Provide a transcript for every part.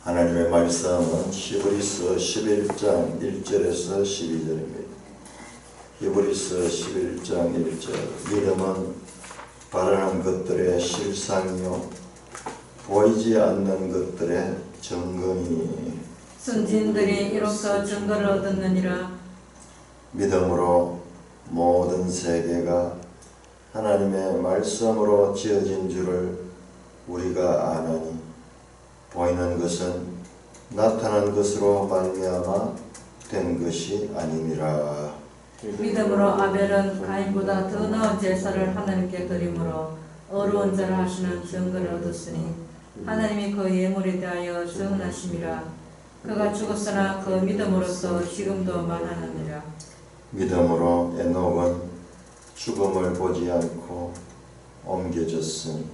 하나님의 말씀은 히브리서 11장 1절에서 12절입니다. 히브리서 11장 1절. 믿음은 바라는 것들의 실상이요 보이지 않는 것들의 증거니. 선지인들이 이로써 증거를 얻었느니라. 믿음으로 모든 세계가 하나님의 말씀으로 지어진 줄을 우리가 아나니 보이는 것은 나타난 것으로 말미암아 된 것이 아니니라. 믿음으로 아벨은 가인보다 더 나은 제사를 하나님께 드림으로 어려운 자라 하시는 증거를 얻었으니 하나님이 그 예물에 대하여 정하심이라. 그가 죽었으나 그 믿음으로써 지금도 만하느니라. 믿음으로 에녹은 죽음을 보지 않고 옮겨졌으니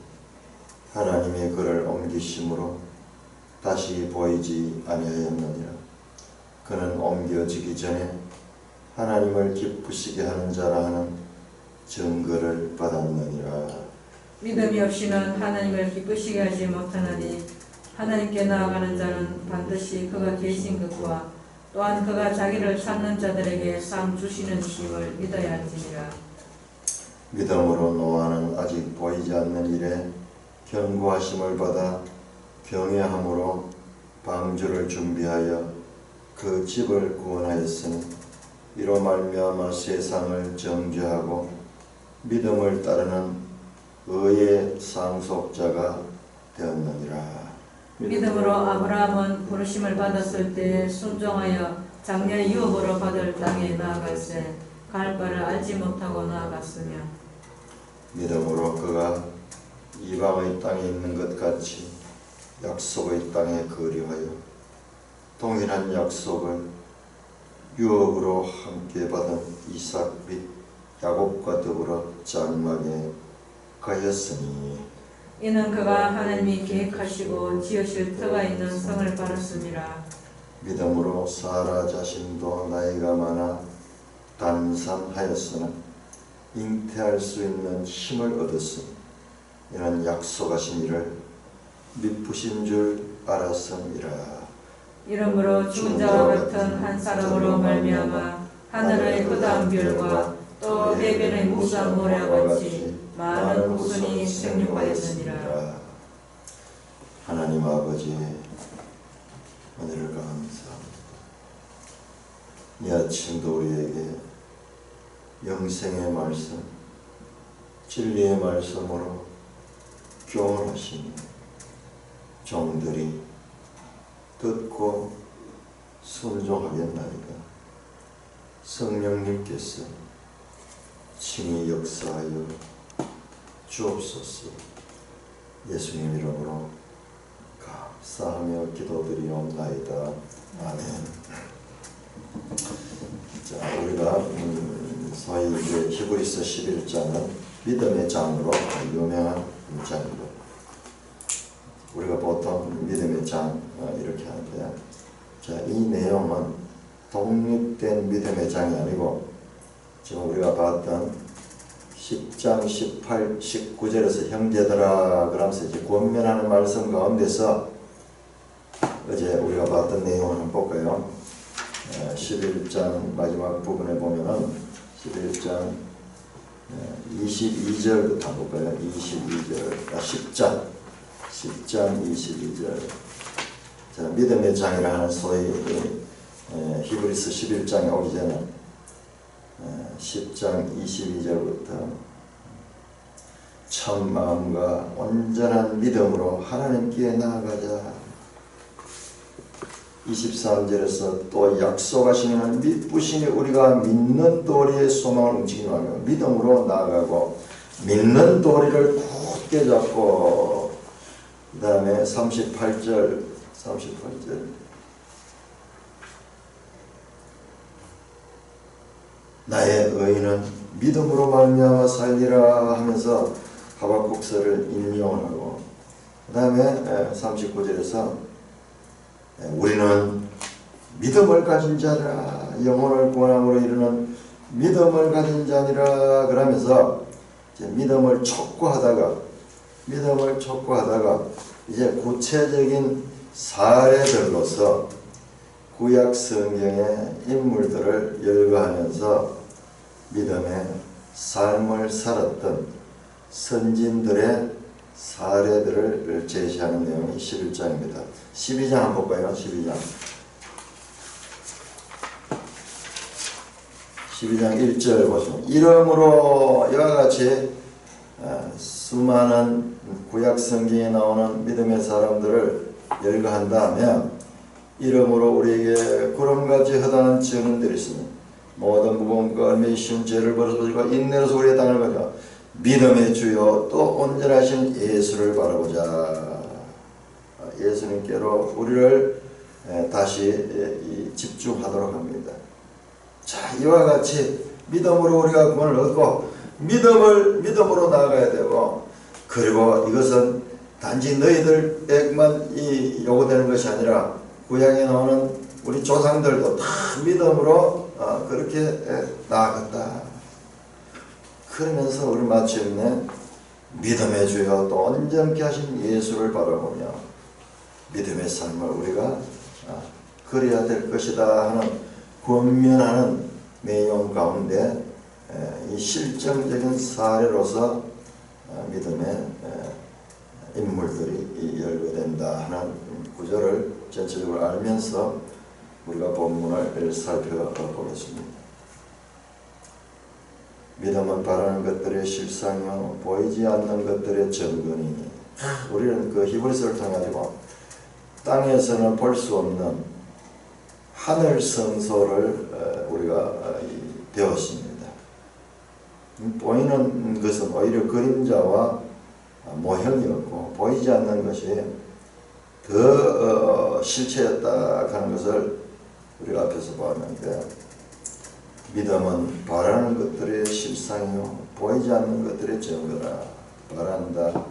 하나님이 그를 옮기심으로 다시 보이지 아니하였느니라. 그는 옮겨지기 전에 하나님을 기쁘시게 하는 자라 하는 증거를 받았느니라. 믿음이 없이는 하나님을 기쁘시게 하지 못하나니 하나님께 나아가는 자는 반드시 그가 계신 것과 또한 그가 자기를 찾는 자들에게 상 주시는 힘을 믿어야 할지니라. 믿음으로 노아는 아직 보이지 않는 일에 경고하심을 받아 경외함으로 방주를 준비하여 그 집을 구원하였으니 이로 말미암아 세상을 정죄하고 믿음을 따르는 의의 상속자가 되었느니라. 믿음으로 아브라함은 부르심을 받았을 때 순종하여 작년에 유업으로 받을 땅에 나아갈새 갈 바를 알지 못하고 나아갔으며 믿음으로 그가 이방의 땅에 있는 것 같이 약속의 땅에 거류하여 동일한 약속을 유업으로 함께 받은 이삭 및 야곱과 더불어 장막에 가였으니 이는 그가 하나님이 계획하시고 지으실 터가 있는 성을 바랐음이라. 믿음으로 사라 자신도 나이가 많아 단산하였으나 잉태할 수 있는 힘을 얻었으니 이는 약속하신 이를 미쁘신 줄 알았음이라. 이러므로 죽은 자와 같은 한 사람으로 말미암아 하늘의 그다음 별과 또 해변의 무수한 모래와 같이 많은 후손이 생육하였느니라. 하나님 아버지 은혜를 감사합니다. 이 아침도 우리에게 영생의 말씀, 진리의 말씀으로 교훈하시니 종들이 듣고 순종하겠나이까. 성령님께서 친히 역사하여 주옵소서. 예수님 이름으로 감사하며 기도드리옵나이다. 아멘. 자, 우리가 소위 이제 히브리서 11장은 믿음의 장으로 유명한 장이고, 우리가 보통 믿음의 장 이렇게 하는데, 자, 이 내용은 독립된 믿음의 장이 아니고 지금 우리가 봤던 10장 18, 19절에서 형제들아 그러면서 이제 권면하는 말씀 가운데서 어제 우리가 봤던 내용을 한번 볼까요? 11장 마지막 부분에 보면은 11장 22절부터 한번 볼까요? 22절, 10장 22절. 자, 믿음의 장이라 하는 소위 히브리서 11장에 오기 전에 10장 22절부터 참 마음과 온전한 믿음으로 하나님께 나아가자. 23절에서 또 약속하시는 미쁘시니 우리가 믿는 도리의 소망을 움직이지 말며 믿음으로 나아가고 믿는 도리를 굳게 잡고, 그 다음에 38절 나의 의인은 믿음으로 말미암아 살리라 하면서 하박국서를 인용을 하고, 그 다음에 39절에서 우리는 믿음을 가진 자라 영혼을 구원함으로 이르는 믿음을 가진 자니라 그러면서 이제 믿음을 촉구하다가 이제 구체적인 사례들로서 구약 성경의 인물들을 열거하면서 믿음의 삶을 살았던 선진들의 사례들을 제시하는 내용이 11장입니다. 12장 한번 볼까요? 12장 1절 보시면 이러므로 이와 같이 수많은 구약 성경에 나오는 믿음의 사람들을 열거한다면 이러므로 우리에게 구름같이 허다한 증언들이 있으니 모든 무거움과 얼마나 쉬운 죄를 벌어지고 인내로서 우리의 땅을 가져 믿음의 주요 또 온전하신 예수를 바라보자. 예수님께로 우리를 다시 집중하도록 합니다. 자, 이와 같이 믿음으로 우리가 구원을 얻고 믿음으로 나아가야 되고, 그리고 이것은 단지 너희들에게만 요구되는 것이 아니라 구약에 나오는 우리 조상들도 다 믿음으로 그렇게 나아갔다. 그러면서 우리 마침내 믿음의 주여 또 온전케 하신 예수를 바라보며 믿음의 삶을 우리가 그려야 될 것이다 하는 권면하는 내용 가운데 이 실정적인 사례로서 믿음의 인물들이 열거된다 하는 구절을 전체적으로 알면서 우리가 본문을 살펴보겠습니다. 믿음은 바라는 것들의 실상이요 보이지 않는 것들의 증거니. 우리는 그 히브리서를 통해가지고 땅에서는 볼 수 없는 하늘 성소를 우리가 배웠습니다. 보이는 것은 오히려 그림자와 모형이었고 보이지 않는 것이 더 실체였다 하는 것을 우리가 앞에서 보았는데, 믿음은 바라는 것들의 실상이요 보이지 않는 것들의 증거라. 바란다,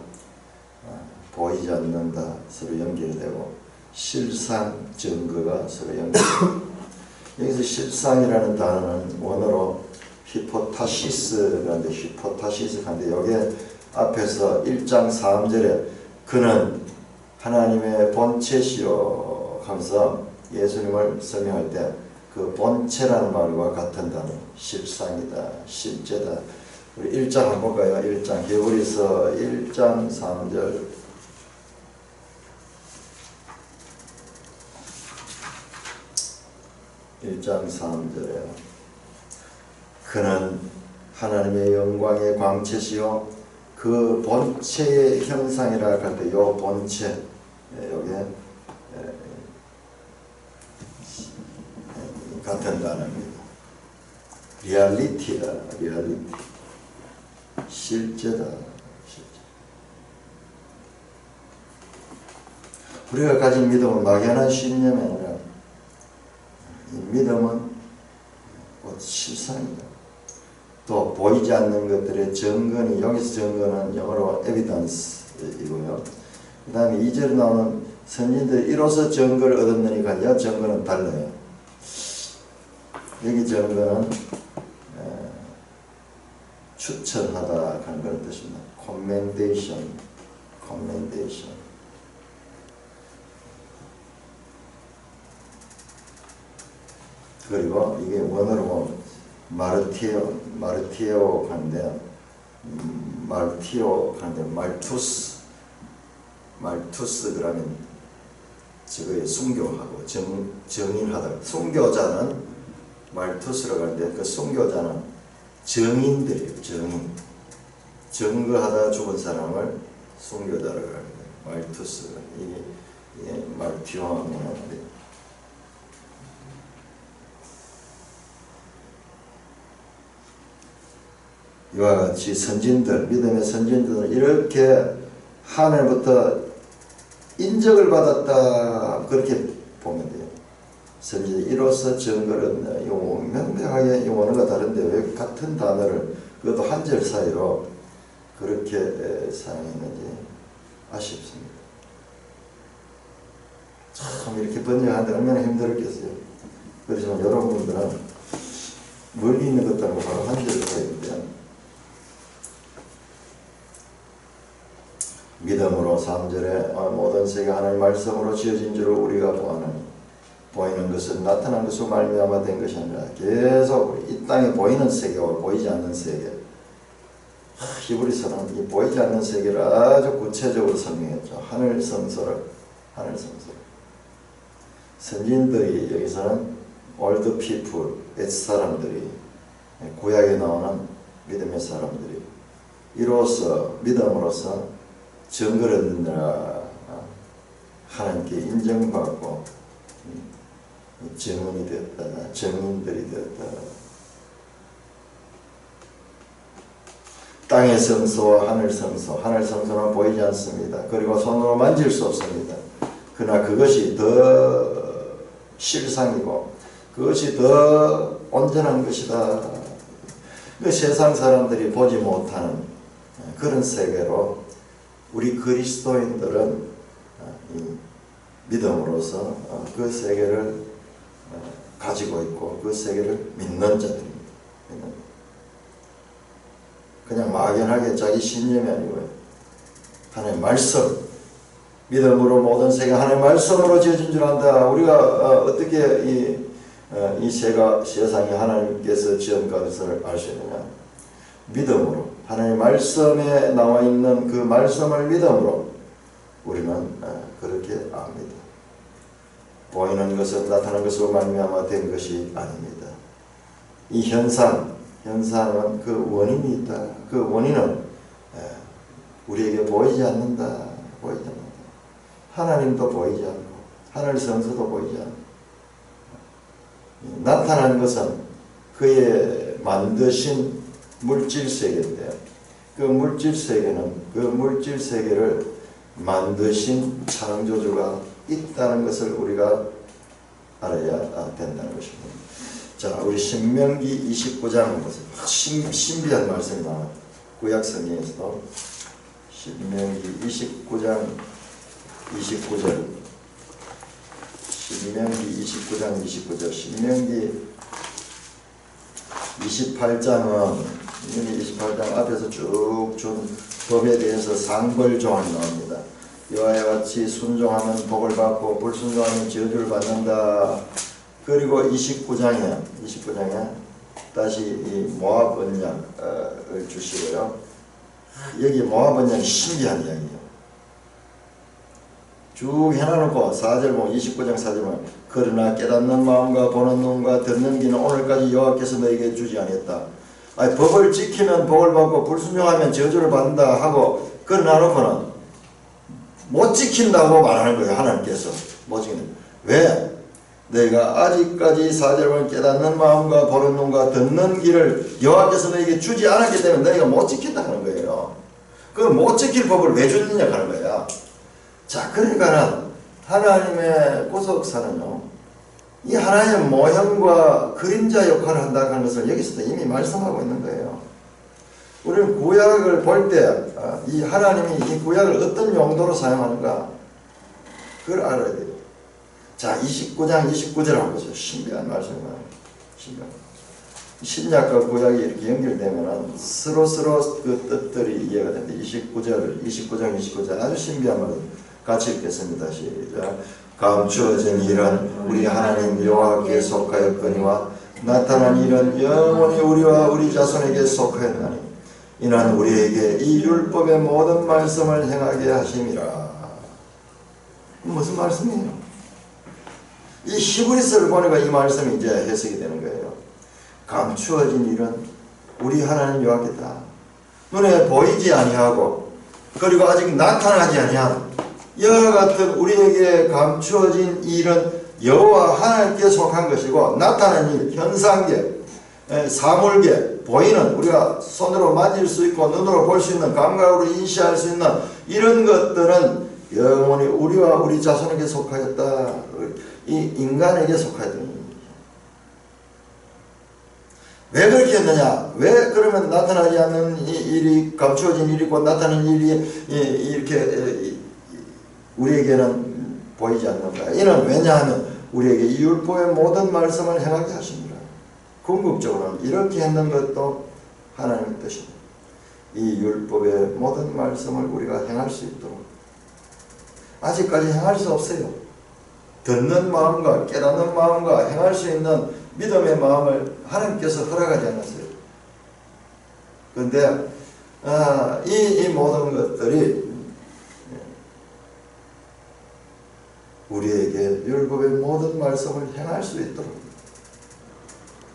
보이지 않는다 서로 연결되고 실상, 증거가 서로 연결되고 여기서 실상이라는 단어는 원어로 히포타시스라는데 히포타시스인데 여기에 앞에서 1장 3절에 그는 하나님의 본체시요 하면서 예수님을 설명할 때 그 본체라는 말과 같은 단어 실상이다, 실제다. 우리 1장 한번 볼까요? 1장 히브리서 1장 3절 그는 하나님의 영광의 광채시요 그 본체의 형상이라 할 때 요 본체 여기에 같은 단어입니다. 리얼리티다. 리얼리티 실제다. 실제. 우리가 가진 믿음은 막연한 신념이 아니라 이 믿음은 곧 실상이다. 또 보이지 않는 것들의 증거니, 여기서 증거는 영어로 evidence이고요. 그 다음에 2절에 나오는 선진들이 이로써 증거를 얻었느니까 이 증거는 달라요. 여기 증거는 추천하다 하는 그런 뜻입니다. commendation. 그리고 이게 원어로 마르티오 하는데 말투스 그러면 저거에 순교하고 정인하다. 순교자는 말투스라고 하는데 그 순교자는 정인들이에요. 정인. 증거하다 죽은 사람을 순교자라고 합니다. 말투스가 이게 말티오라고 하는데 이와 같이 선진들, 믿음의 선진들은 이렇게 하늘부터 인정을 받았다 그렇게 보면 돼요. 선진들 이로써 증거를 얻는다. 이거 명백하게 이 원어가 다른데 왜 같은 단어를 그것도 한 절 사이로 그렇게 사용했는지 아쉽습니다. 참 이렇게 번역하는데 얼마나 힘들었겠어요. 그렇지만 여러분들은 멀리 있는 것들하고 바로 한 절 사이인데 믿음으로 3절에 모든 세계 하나님 말씀으로 지어진 줄을 우리가 보아하니 보이는 것은 나타난 것으로 말미암아 된 것이 아니라 계속 이 땅에 보이는 세계와 보이지 않는 세계. 히브리서는 이 보이지 않는 세계를 아주 구체적으로 설명했죠. 하늘 성소를. 선진들이 여기서는 올드 피플, 옛 사람들이, 구약에 나오는 믿음의 사람들이 이로써 믿음으로써 증거를 하나님께 인정받고 증인이 되었다. 증인들이 되었다. 땅의 성소와 하늘 성소, 하늘 성소는 보이지 않습니다. 그리고 손으로 만질 수 없습니다. 그러나 그것이 더 실상이고 그것이 더 온전한 것이다. 그 세상 사람들이 보지 못하는 그런 세계로 우리 그리스도인들은 믿음으로써 그 세계를 가지고 있고 그 세계를 믿는 자들입니다. 그냥 막연하게 자기 신념이 아니고요. 하나님의 말씀, 믿음으로 모든 세계가 하나님의 말씀으로 지어진 줄 안다. 우리가 어떻게 이 세상이 하나님께서 지은 것을 알 수 있느냐? 믿음으로, 하나님의 말씀에 나와 있는 그 말씀을 믿음으로 우리는 그렇게 압니다. 보이는 것은 나타난 것으로 말미암아 된 것이 아닙니다. 이 현상은 그 원인이 있다. 그 원인은 우리에게 보이지 않는다. 하나님도 보이지 않고 하늘 성소도 보이지 않고 나타난 것은 그의 만드신 물질세계인데요. 그 물질세계는 그 물질세계를 만드신 창조주가 있다는 것을 우리가 알아야 된다는 것입니다. 자, 우리 신명기 29장 보세요. 신비한 말씀이 나와요. 구약 성경에서도 신명기 29장 29절, 신명기 29장 29절, 신명기 28장은 28장 앞에서 쭉 준 법에 대해서 상벌조항이 나옵니다. 여호와의 같이 순종하면 복을 받고 불순종하면 저주를 받는다. 그리고 29장에 다시 이 모압 언약을 주시고요. 여기 모압 언약이 신비한 이야기예요. 쭉 해놔놓고 4절 보면 29장 4절 보면 그러나 깨닫는 마음과 보는 눈과 듣는 귀는 오늘까지 여호와께서 너에게 주지 않았다. 아니, 법을 지키면 복을 받고 불순종하면 저주를 받는다 하고 그러나놓고는 못 지킨다고 말하는 거예요. 하나님께서 못 지키는. 왜? 내가 아직까지 4절 보면 깨닫는 마음과 보는 눈과 듣는 귀를 여호와께서 너에게 주지 않았기 때문에 너희가 못 지킨다 하는 거예요. 그 못 지킬 법을 왜 줬느냐 하는 거야. 자, 그러니까는 하나님의 구속사는요, 이 하나님의 모형과 그림자 역할을 한다고 하는 것을 여기서도 이미 말씀하고 있는 거예요. 우리는 구약을 볼 때 이 하나님이 이 구약을 어떤 용도로 사용하는가 그걸 알아야 돼요. 자, 29장 29절 한번 보세요. 신비한 말씀이에요. 신약과 구약이 이렇게 연결되면 서로 그 뜻들이 이해가 되는데 29장 29절 아주 신비한 말입니다. 같이 읽겠습니다. 시작. 감추어진 일은 우리 하나님 여호와께 속하였거니와 나타난 일은 영원히 우리와 우리 자손에게 속하였나니 이는 우리에게 이 율법의 모든 말씀을 행하게 하심이라. 무슨 말씀이에요? 이 히브리서를 보니까 이 말씀이 이제 해석이 되는 거예요. 감추어진 일은 우리 하나님 여호와께다. 눈에 보이지 아니하고 그리고 아직 나타나지 아니한 이와 같은 우리에게 감추어진 일은 여호와 하나님께 속한 것이고 나타난 일, 현상계, 사물계, 보이는 우리가 손으로 만질 수 있고 눈으로 볼 수 있는 감각으로 인식할 수 있는 이런 것들은 영원히 우리와 우리 자손에게 속하였다. 이 인간에게 속하였다. 왜 그렇게 했느냐? 왜 그러면 나타나지 않는 이 일이 감추어진 일이고 나타나는 일이 이렇게 우리에게는 보이지 않는가? 이는 왜냐하면 우리에게 이 율법의 모든 말씀을 행하게 하십니다. 궁극적으로는 이렇게 했는 것도 하나님의 뜻입니다. 이 율법의 모든 말씀을 우리가 행할 수 있도록. 아직까지 행할 수 없어요. 듣는 마음과 깨닫는 마음과 행할 수 있는 믿음의 마음을 하나님께서 허락하지 않았어요. 그런데 이 모든 것들이 우리에게 율법의 모든 말씀을 행할 수 있도록.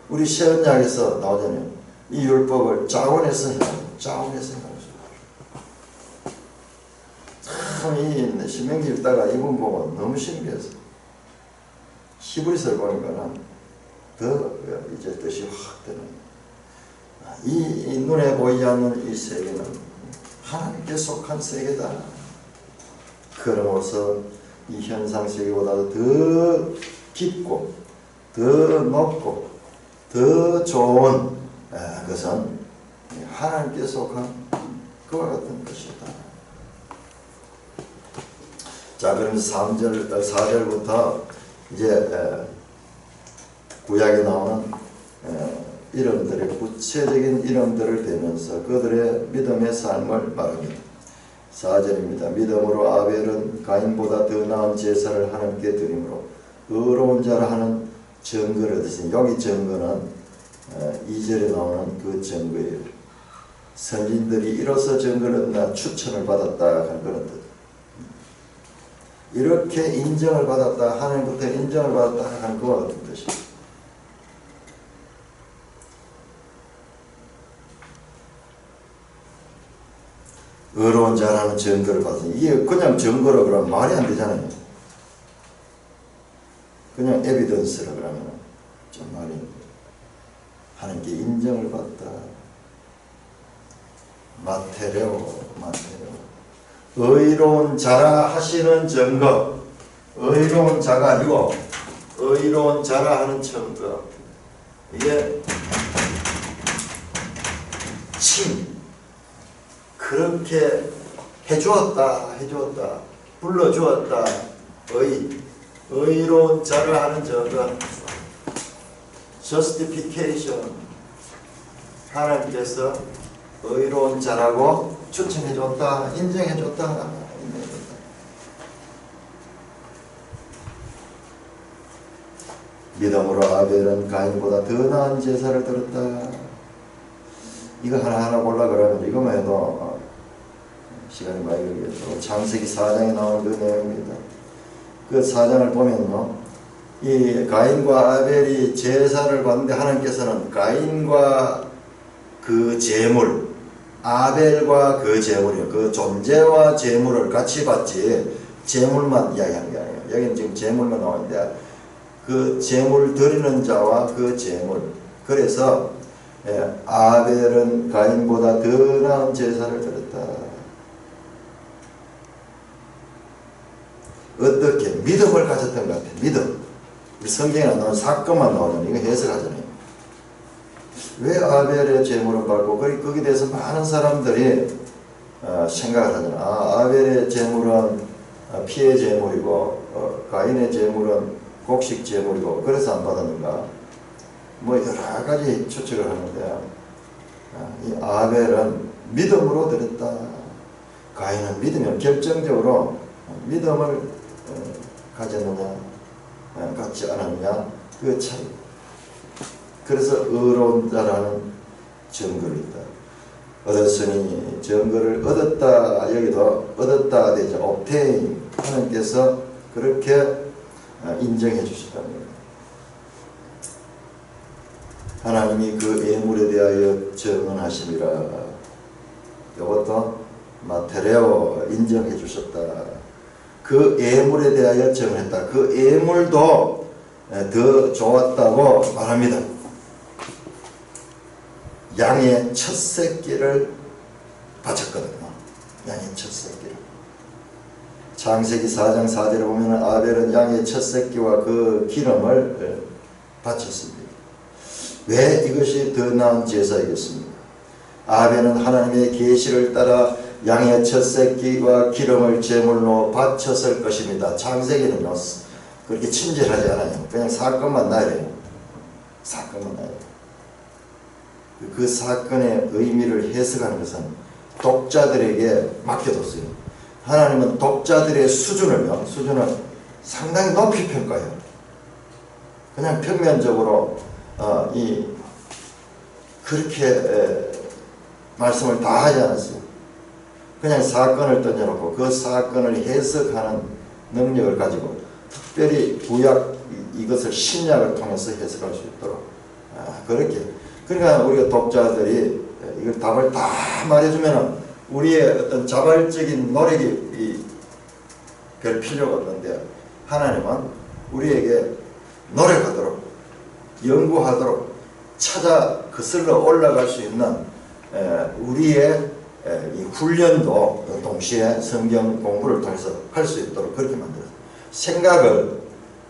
우리 신약에서 나오잖아요. 이 율법을 자원해서 행할 수 있도록. 참 이 신명기 읽다가 이분 보고 너무 신기해서 히브리서를 보니까는 더 이제 뜻이 확 되는. 이 눈에 보이지 않는 이 세계는 하나님께 속한 세계다. 그러면서 이 현상 세계보다도 더 깊고 더 높고 더 좋은 것은 하나님께 속한 그와 같은 것이다. 자, 그럼 4절부터 이제 구약에 나오는 이름들의 구체적인 이름들을 대면서 그들의 믿음의 삶을 말합니다. 4절입니다. 믿음으로 아벨은 가인보다 더 나은 제사를 하나님께 드림으로 의로운 자라 하는 증거를 얻으신. 여기 증거는 2절에 나오는 그 증거예요. 선진들이 이로써 증거를 얻나 추천을 받았다 하는 그런 뜻. 이렇게 인정을 받았다, 하나님부터 인정을 받았다 하는 그와 같은 뜻이에요. 의로운 자라는 증거를 받았어요. 이게 그냥 증거로 그러면 말이 안 되잖아요. 그냥 에비던스라 그러면 좀 말이 안 돼요. 하나님께 인정을 받다. 마테레오. 의로운 자라 하시는 증거. 의로운 자가 아니고 의로운 자라 하는 증거. 이게 그렇게 해주었다, 불러주었다. 의로운 자라 하는 증거. justification. 하나님께서 의로운 자라고 추천해줬다, 인정해줬다. 믿음으로 아벨은 가인보다 더 나은 제사를 드렸다. 이거 하나하나 골라 그러면 이거만 해도 시간이 많이 걸리겠죠. 창세기 4장에 나오는 그 내용입니다. 그 4장을 보면요, 이 가인과 아벨이 제사를 받는데 하나님께서는 가인과 그 제물, 아벨과 그 제물이요, 그 존재와 제물을 같이 받지 제물만 이야기하는 게 아니에요. 여기는 지금 제물만 나오는데 그 제물 드리는 자와 그 제물. 그래서 아벨은 가인보다 더 나은 제사를 드렸다. 어떻게? 믿음을 가졌던 것 같아요. 믿음. 성경에 안 나오는 사건만 나오면 이거 해석하잖아요. 왜 아벨의 제물을 받고 거기에 대해서 많은 사람들이 생각을 하잖아요. 아벨의 제물은 피의 제물이고 가인의 제물은 곡식 제물이고 그래서 안 받았는가? 뭐 여러 가지 추측을 하는데 이 아벨은 믿음으로 드렸다. 가인은 믿으면 결정적으로 믿음을 가졌느냐 갖지 않았느냐 그 차이. 그래서 의로운 자라는 증거를 있다. 얻었으니 증거를 얻었다. 여기도 얻었다 되죠. obtain. 하나님께서 그렇게 인정해 주셨다는 거예요. 하나님이 그 예물에 대하여 증언하심이라. 이것도 마테레오 인정해 주셨다. 그 예물에 대하여 증언했다. 그 예물도 더 좋았다고 말합니다. 양의 첫 새끼를 바쳤거든요. 양의 첫 새끼를. 창세기 4장 4절에 보면 아벨은 양의 첫 새끼와 그 기름을 바쳤습니다. 왜 이것이 더 나은 제사이겠습니까? 아벨은 하나님의 계시를 따라 양의 첫 새끼와 기름을 제물로 바쳤을 것입니다. 창세기는요 그렇게 친절하지 않아요. 그냥 사건만 나열해요. 사건만 나열해요. 그 사건의 의미를 해석하는 것은 독자들에게 맡겨뒀어요. 하나님은 독자들의 수준을 상당히 높이 평가해요. 그냥 평면적으로 그렇게 말씀을 다 하지 않았어요. 그냥 사건을 던져놓고 그 사건을 해석하는 능력을 가지고 특별히 구약 이것을 신약을 통해서 해석할 수 있도록 그렇게. 그러니까 우리가 독자들이 이걸 답을 다 말해주면 우리의 어떤 자발적인 노력이 별 필요가 없는데 하나님은 우리에게 노력하도록 연구하도록 찾아 거슬러 올라갈 수 있는 우리의 이 훈련도 동시에 성경 공부를 통해서 할 수 있도록 그렇게 만들어요. 생각을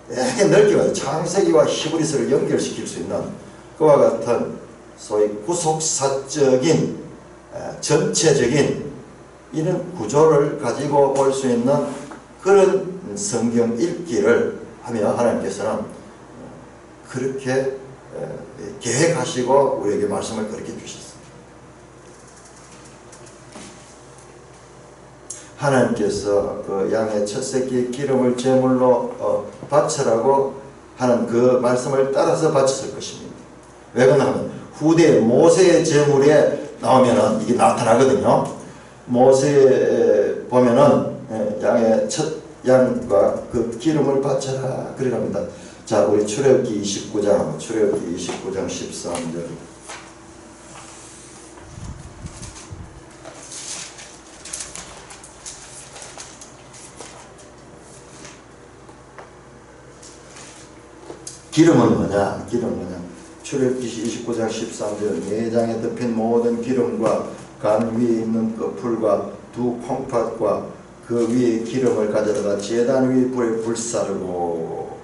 되게 넓게 창세기와 히브리서를 연결시킬 수 있는 그와 같은 소위 구속사적인 전체적인 이런 구조를 가지고 볼 수 있는 그런 성경 읽기를 하며 하나님께서는 그렇게 계획하시고 우리에게 말씀을 그렇게 주셨습니다. 하나님께서 그 양의 첫 새끼 기름을 제물로 바치라고 하는 그 말씀을 따라서 바쳤을 것입니다. 왜 그러냐면 후대 모세의 제물에 나오면은 이게 나타나거든요. 모세에 보면은 양의 첫 양과 그 기름을 바쳐라 그러랍니다. 자, 우리 출애굽기 29장 13절. 기름은 뭐냐? 출애굽기 29장 13절. 내장에 덮인 모든 기름과 간 위에 있는 거풀과 두 콩팥과 그 위에 기름을 가져다가 제단 위 불에 불사르고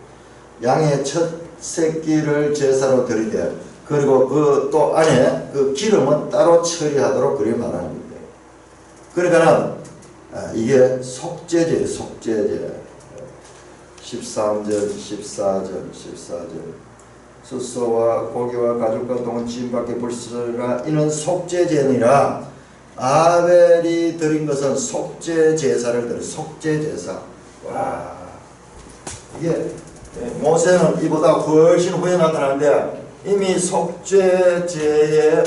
양의 첫 새끼를 제사로 드리되 그리고 그 또 안에 그 기름은 따로 처리하도록 그리 말하는 거예요. 그러니까 이게 속죄제 13절 14절 수소와 고기와 가죽과 동은 지인밖에 불사르라. 이는 속죄제니라. 아벨이 드린 것은 속죄제사를 드려. 속죄제사. 와, 이게 모세는 이보다 훨씬 후에 나타나는데 이미 속죄제의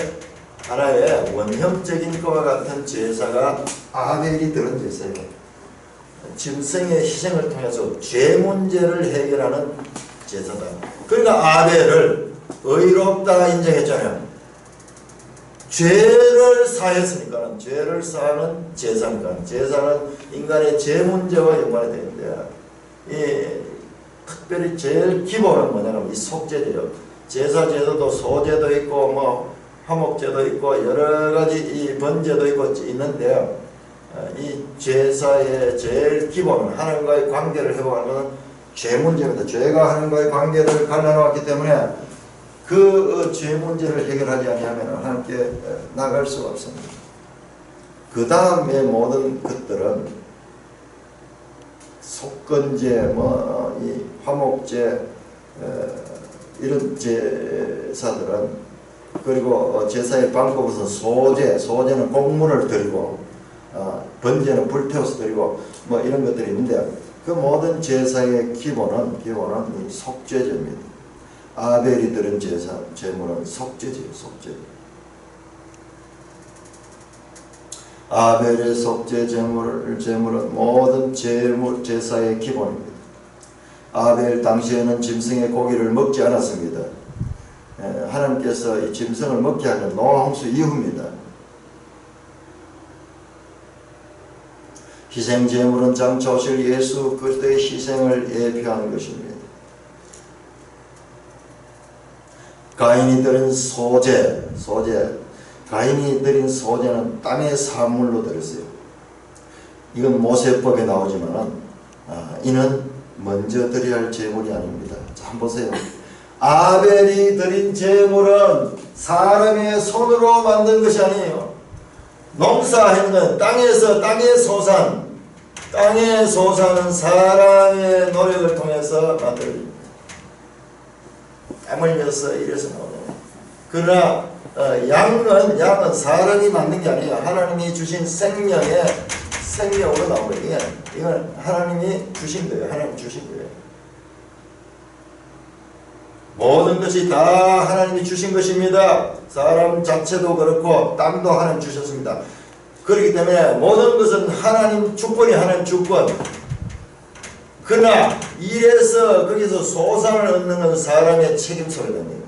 하나의 원형적인 것과 같은 제사가 아벨이 드린 제사예요. 짐승의 희생을 통해서 죄 문제를 해결하는 제사다. 그러니까 아벨을 의롭다 인정했잖아요. 죄를 사했으니까 죄를 사하는 제사니까 제사는 인간의 죄 문제와 연관이 되는데 이 특별히 제일 기본은 뭐냐면 이 속죄제요. 제사 제도도 소제도 있고 뭐 화목제도 있고 여러 가지 이 번제도 있고 있는데 이 제사의 제일 기본은 하나님과의 관계를 회복하는 것은 죄 문제입니다. 죄가 하나님과의 관계를 갈라놓았기 때문에 그 죄 문제를 해결하지 않으면 하나님께 나갈 수가 없습니다. 그 다음에 모든 것들은 속건제, 이 화목제 이런 제사들은 그리고 제사의 방법은 소제는 곡물을 드리고 번제는 불태워서 드리고 뭐 이런 것들이 있는데 그 모든 제사의 기본은 이 속죄제입니다. 아벨이 드린 제물은 속죄제예요. 속죄제. 아벨의 속죄 제물은 모든 제사의 기본입니다. 아벨 당시에는 짐승의 고기를 먹지 않았습니다. 하나님께서 이 짐승을 먹게 하는 노아 홍수 이후입니다. 희생 제물은 장차 오실 예수 그리스도의 희생을 예표하는 것입니다. 가인이 드린 소제, 가인이 드린 소제는 땅의 사물로 드렸어요. 이건 모세법에 나오지만은 이는 먼저 드려야 할 제물이 아닙니다. 자, 한번 보세요. 아벨이 드린 제물은 사람의 손으로 만든 것이 아니에요. 농사했는 땅에서 땅의 소산은 사람의 노력을 통해서 만들어집니다. 땀 흘려서 이래서 나오네요. 그러나 양은 사람이 만든 게 아니에요. 하나님이 주신 생명으로 나온 거예요. 이건 하나님이 주신 거예요. 하나님 주신 거예요. 모든 것이 다 하나님이 주신 것입니다. 사람 자체도 그렇고 땅도 하나님 주셨습니다. 그렇기 때문에 모든 것은 하나님 주권이 하나님 주권. 그러나 이래서 거기서 소상을 얻는 것은 사람의 책임소리 됩니다.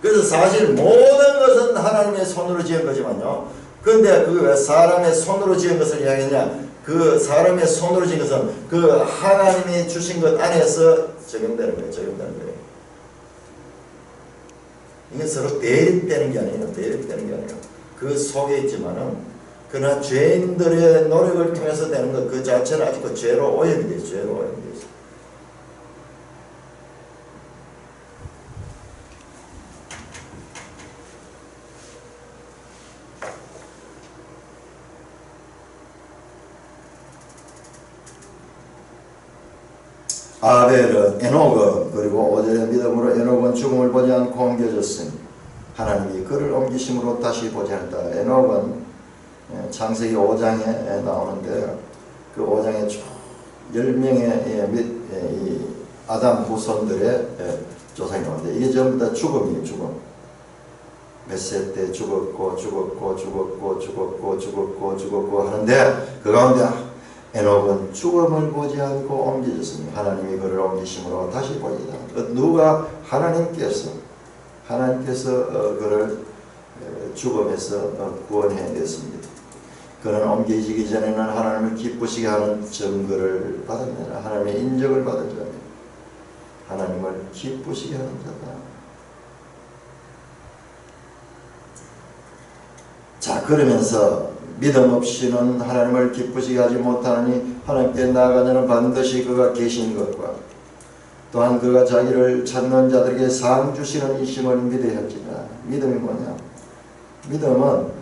그래서 사실 모든 것은 하나님의 손으로 지은 거지만요. 그런데 그 왜 사람의 손으로 지은 것을 이야기하냐? 그 사람의 손으로 지은 것은 그 하나님이 주신 것 안에서 적용되는 거예요. 적용되는 거예요. 이게 서로 대립되는 게 아니에요. 대립되는 게 아니에요. 그 속에 있지만은 그러나 죄인들의 노력을 통해서 되는 것 그 자체는 아직도 죄로 오염이 돼요. 죄로 오염이 돼요. 아벨은 에녹은 그리고 오델의 믿음으로 에녹은 죽음을 보지 않고 옮겨졌으니 하나님이 그를 옮기심으로 다시 보지 않았다. 에녹은 창세기 5장에 나오는데 그 5장에 10명의 아담 후손들의 조상이 나오는데 이게 전부 다 죽음이에요. 죽음. 몇 세 때 죽었고 하는데 그 가운데 에녹은 죽음을 보지 않고 옮겨졌습니다. 하나님이 그를 옮기심으로 다시 보지 않았다. 누가 하나님께서 그를 죽음에서 구원해냈습니다. 그는 옮겨지기 전에는 하나님을 기쁘시게 하는 증거를 받았느니라. 하나님의 인정을 받은 자입니다. 하나님을 기쁘시게 하는 자다. 자, 그러면서 믿음 없이는 하나님을 기쁘시게 하지 못하느니 하나님께 나아가자는 반드시 그가 계신 것과 또한 그가 자기를 찾는 자들에게 상 주시는 이심을 믿어야 할지라. 믿음이 뭐냐? 믿음은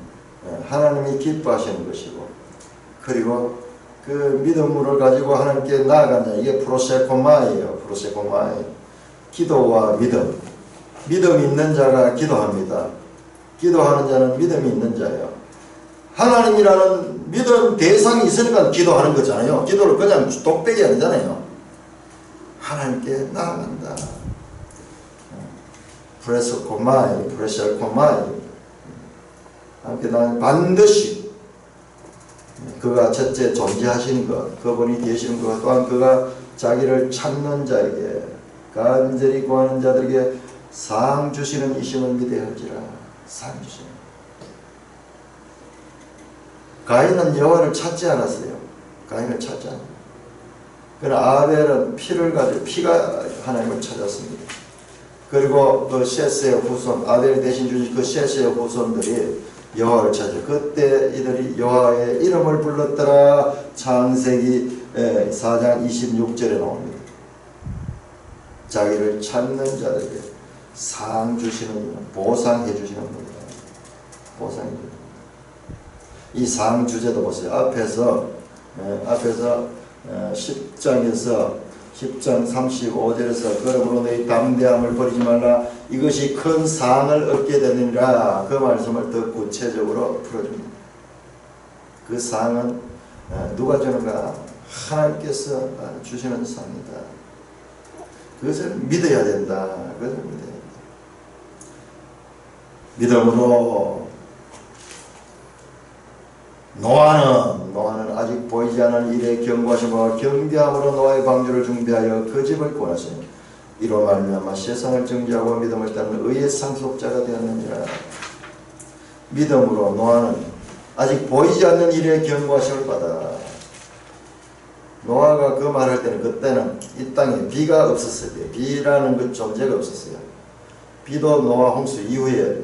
하나님이 기뻐하시는 것이고 그리고 그 믿음을 가지고 하나님께 나아간다. 이게 프로세코마예요. 프로세코마이. 기도와 믿음. 믿음 있는 자가 기도합니다. 기도하는 자는 믿음이 있는 자예요. 하나님이라는 믿음 대상이 있으니까 기도하는 거잖아요. 기도를 그냥 독백이 아니잖아요. 하나님께 나아간다. 프레스코마이, 프레셀코마이. 하나님께 나아간다. 반드시 그가 첫째 존재하시는 것, 그분이 계시는 것, 또한 그가 자기를 찾는 자에게 간절히 구하는 자들에게 상 주시는 이심을 믿어야 할지라. 상 주시는. 가인은 여호와를 찾지 않았어요. 가인을 찾지 않았어요. 그러나 아벨은 피가 하나님을 찾았습니다. 그리고 그 셋의 후손, 아벨 대신 주신 그 셋의 후손들이 여호와를 찾아 그때 이들이 여호와의 이름을 불렀더라. 창세기 4장 26절에 나옵니다. 자기를 찾는 자들에게 상 주시는, 보상해 주시는 분이다. 보상해 주시는. 이 상 주제도 보세요. 앞에서 10장 35절에서 그러므로 너희 담대함을 버리지 말라. 이것이 큰 상을 얻게 되느니라. 그 말씀을 더 구체적으로 풀어줍니다. 그 상은 누가 주는가? 하나님께서 주시는 상이다. 그것을 믿어야 된다. 그것을 믿어야 된다. 믿음으로 노아는 아직 보이지 않은 일에 경고하심과 경계함으로 노아의 방주를 준비하여 그 집을 구하시니 이로 말미암아 세상을 정죄하고 믿음을 따르는 의의 상속자가 되었느니라. 믿음으로 노아는 아직 보이지 않는 일에 경고하심을 받아. 노아가 그 말할 때는 그때는 이 땅에 비가 없었어요. 비라는 그 존재가 없었어요. 비도 노아 홍수 이후에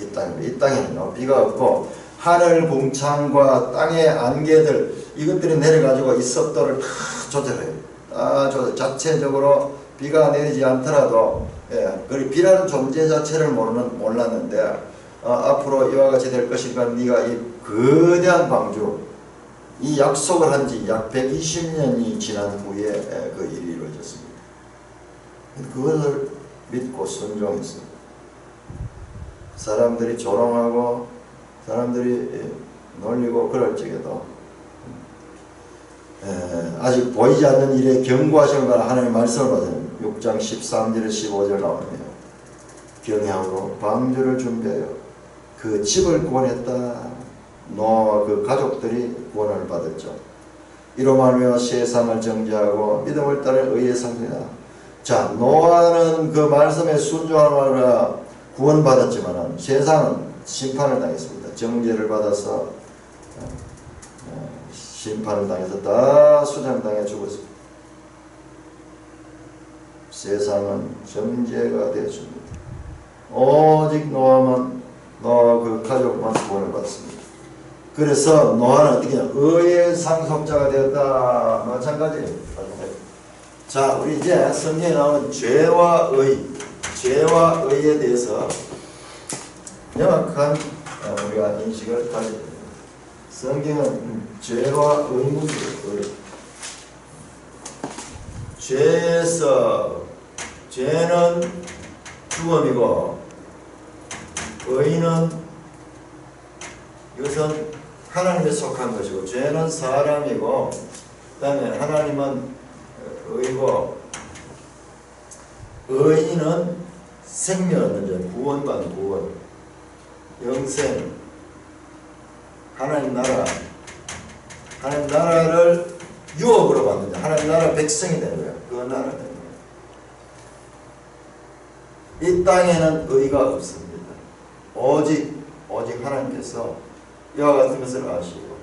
이 땅에는 비가 없고 하늘 궁창과 땅의 안개들 이것들이 내려가지고 이 습도를 다 조절해요. 자체적으로 비가 내리지 않더라도 그리고 비라는 존재 자체를 몰랐는데 앞으로 이와 같이 될 것이니까 네가 이 거대한 방주 이 약속을 한 지 약 120년이 지난 후에 그 일이 이루어졌습니다. 그것을 믿고 순종했습니다. 사람들이 조롱하고 사람들이 놀리고 그럴 적에도 아직 보이지 않는 일에 경고하시는 바라 하나님의 말씀을 받은 6장 13절 15절 나오네요. 경향으로 방주를 준비하여 그 집을 구원했다. 노아와 그 가족들이 구원을 받았죠. 이로 말미암아 세상을 정죄하고 믿음을 따른 의의 상승이다. 자, 노아는 그 말씀에 순종하느라 구원받았지만 세상은 심판을 당했습니다. 정죄를 받아서 심판을 당해서 다 수장당해 죽었습니다. 세상은 정죄가 되었습니다. 오직 노아와 그 가족만 구원을 받습니다. 그래서 노아는 어떻게 하냐? 의의 상속자가 되었다. 마찬가지예요. 자, 우리 이제 성경에 나오는 죄와 의에 대해서 명확한 우리가 인식을 가져야 됩니다. 성경은 죄와 의문이에요. 죄는 죽음이고 의는 이것은 하나님에 속한 것이고 죄는 사람이고 그 다음에 하나님은 의고 의인은 생명을 얻는 자, 구원받는 구원, 영생, 하나님 나라를 유업으로 받는 자, 하나님 나라 백성이 되는 거예요. 그 나라 되는 거예요. 이 땅에는 의가 없습니다. 오직 하나님께서 이와 같은 것을 아시고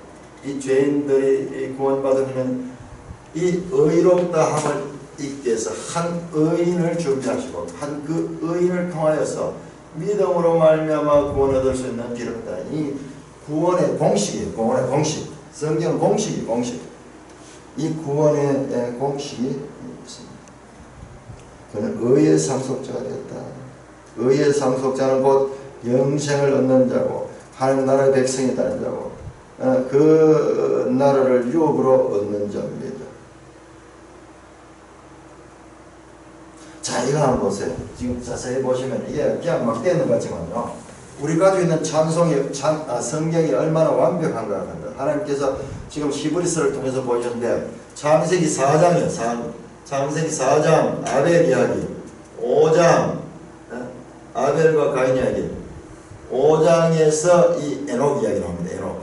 이 죄인들이 구원받으면 이 의롭다함을 있기 위해서 한 의인을 준비하시고 한 그 의인을 통하여서 믿음으로 말미암아 구원 얻을 수 있는 길을 따라 이 구원의 공식이에요. 구원의 공식. 성경 공식. 이 구원의 공식이 있습니다. 그는 의의 상속자가 되었다. 의의 상속자는 곧 영생을 얻는 자고 하나님 나라의 백성이 되는 자고 그 나라를 유업으로 얻는 자입니다. 자, 이거 한번 보세요. 지금 자세히 보시면 이게 그냥 막 되는 것 같지만요. 우리 가지고 있는 성경이 얼마나 완벽한가 합니다. 하나님께서 지금 히브리서를 통해서 보여줬는데 창세기 4장이에요. 창세기 4장 아벨 이야기, 5장 아벨과 가인 이야기, 5장에서 이 에녹 이야기 나옵니다. 에녹.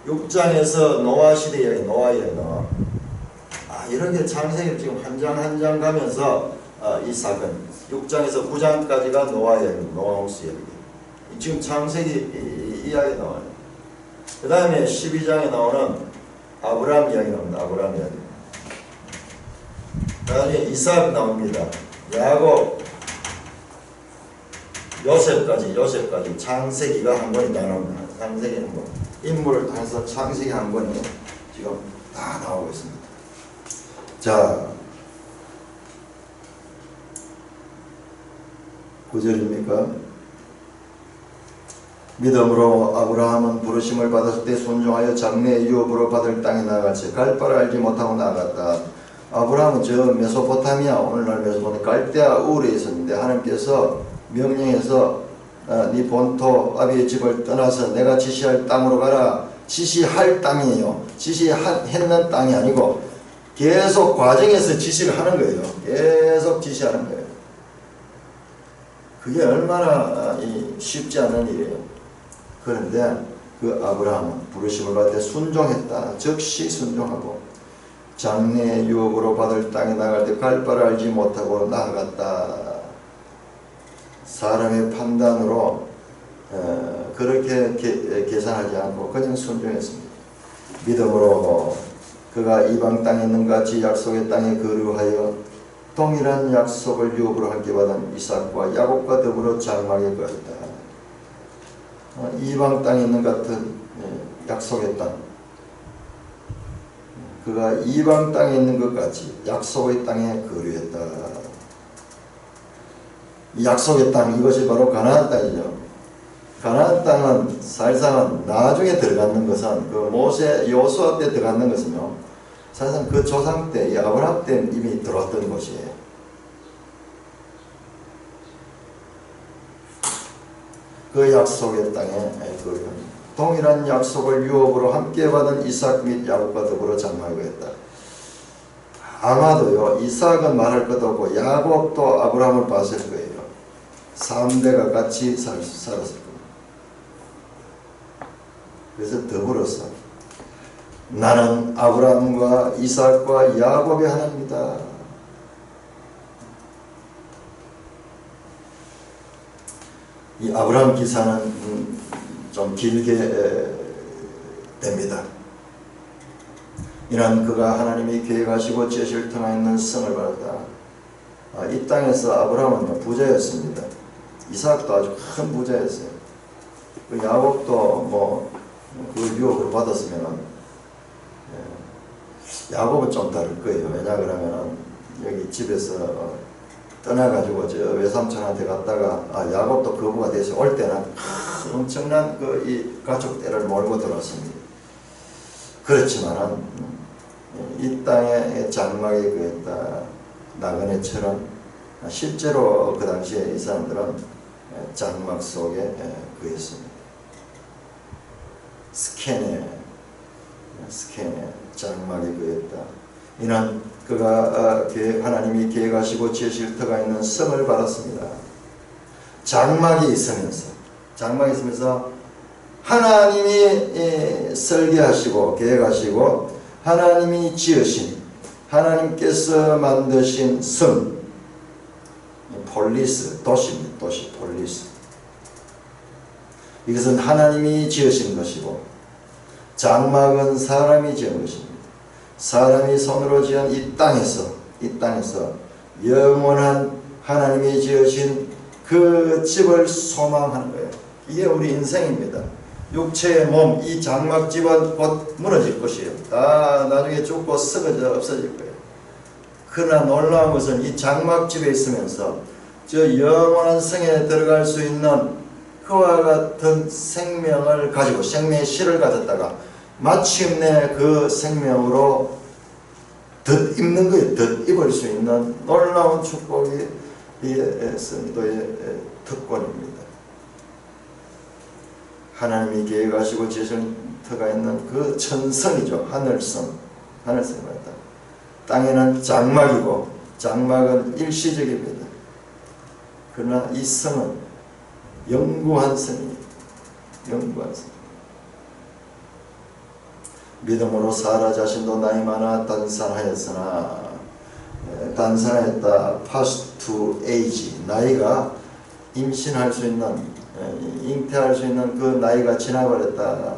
6장에서 노아 시대 이야기, 노아. 이렇게 창세기를 지금 한 장 한 장 가면서 이 사건 6장에서 9장까지가 노아 이야기, 노아 홍수 이야기. 지금 창세기 이야기 나와요. 그 다음에 12장에 나오는 아브라함 이야기 나옵니다. 아브라함 이야기. 그 다음에 이삭 나옵니다. 야곱, 요셉까지 창세기가 한 권이 다 나옵니다. 창세기 한 권. 인물을 통해서 창세기 한 권이 지금 다 나오고 있습니다. 자, 9절입니까? 믿음으로 아브라함은 부르심을 받았을 때 순종하여 장래의 유업으로 받을 땅에 나아갔지 갈 바를 알지 못하고 나아갔다. 아브라함은 저 메소포타미아, 오늘날 메소포타미아 갈대아 우르에 있었는데 하나님께서 명령해서 네 본토 아비의 집을 떠나서 내가 지시할 땅으로 가라. 지시할 땅이에요. 지시했는 땅이 아니고 계속 과정에서 지시를 하는 거예요. 계속 지시하는 거예요. 그게 얼마나 쉽지 않은 일이에요. 그런데 그 아브라함은 부르심을 받을 때 순종했다. 즉시 순종하고 장래의 유업으로 받을 땅에 나갈 때 갈 바를 알지 못하고 나아갔다. 사람의 판단으로 그렇게 계산하지 않고 그냥 순종했습니다. 믿음으로 그가 이방 땅에 있는 같이 약속의 땅에 거류하여 동일한 약속을 유업으로 함께 받은 이삭과 야곱과 더불어 장막에 거했다. 이방 땅에 있는 같은 약속의 땅. 그가 이방 땅에 있는 것 같이 약속의 땅에 거류했다. 이 약속의 땅, 이것이 바로 가나안 땅이죠. 가나안 땅은 사실상 나중에 들어가는 것은 그 모세 여호수아 때 들어가는 것은요. 사실상 그 조상 때, 이 아브라함 때 이미 들어왔던 곳이에요. 그 약속의 땅에 거류합니다. 동일한 약속을 유업으로 함께 받은 이삭 및 야곱과 더불어 장막하였다. 아마도요, 이삭은 말할 것도 없고 야곱도 아브라함을 봤을 거예요. 3대가 같이 살았을 겁니다. 그래서 더불어서 나는 아브라함과 이삭과 야곱의 하나님이다. 이 아브라함 기사는 좀 길게 됩니다. 이는 그가 하나님이 계획하시고 지으실 터가 있는 성을 받았다. 이 땅에서 아브라함은 부자였습니다. 이삭도 아주 큰 부자였어요. 그 야곱도 그 유업을 받았으면 야곱은 좀 다를 거예요. 왜냐 그러면 여기 집에서 떠나가지고 저 외삼촌한테 갔다가 야곱도 거부가 돼서 올 때는 엄청난 이 가족들을 몰고 들어왔습니다. 그렇지만은 이 땅에 장막에 그였다 나그네처럼 실제로 그 당시에 이 사람들은 장막 속에 그였습니다. 스캔에 장막에 그였다. 이는 그가 하나님이 계획하시고 지으실 터가 있는 성을 받았습니다. 장막이 있으면서 하나님이 설계하시고 계획하시고 하나님이 지으신 하나님께서 만드신 성 폴리스 도시입니다. 도시 폴리스. 이것은 하나님이 지으신 것이고 장막은 사람이 지은 것입니다. 사람이 손으로 지은 이 땅에서 영원한 하나님이 지으신 그 집을 소망하는 거예요. 이게 우리 인생입니다. 육체의 몸, 이 장막집은 곧 무너질 것이에요. 다 나중에 죽고 썩어져 없어질 거예요. 그러나 놀라운 것은 이 장막집에 있으면서 저 영원한 성에 들어갈 수 있는 그와 같은 생명을 가지고 생명의 실을 가졌다가 마침내 그 생명으로 덧입는 거예요. 덧입을 수 있는 놀라운 축복이 이 성도의 특권입니다. 하나님이 계획하시고 지으신 터가 있는 그 천성이죠. 하늘성 말이다. 땅에는 장막이고 장막은 일시적입니다. 그러나 이 성은 영구한 성입니다. 영구한 성. 믿음으로 사라 자신도 나이 많아 단산하였다. past to age. 나이가 임신할 수 있는, 잉태할 수 있는 그 나이가 지나버렸다.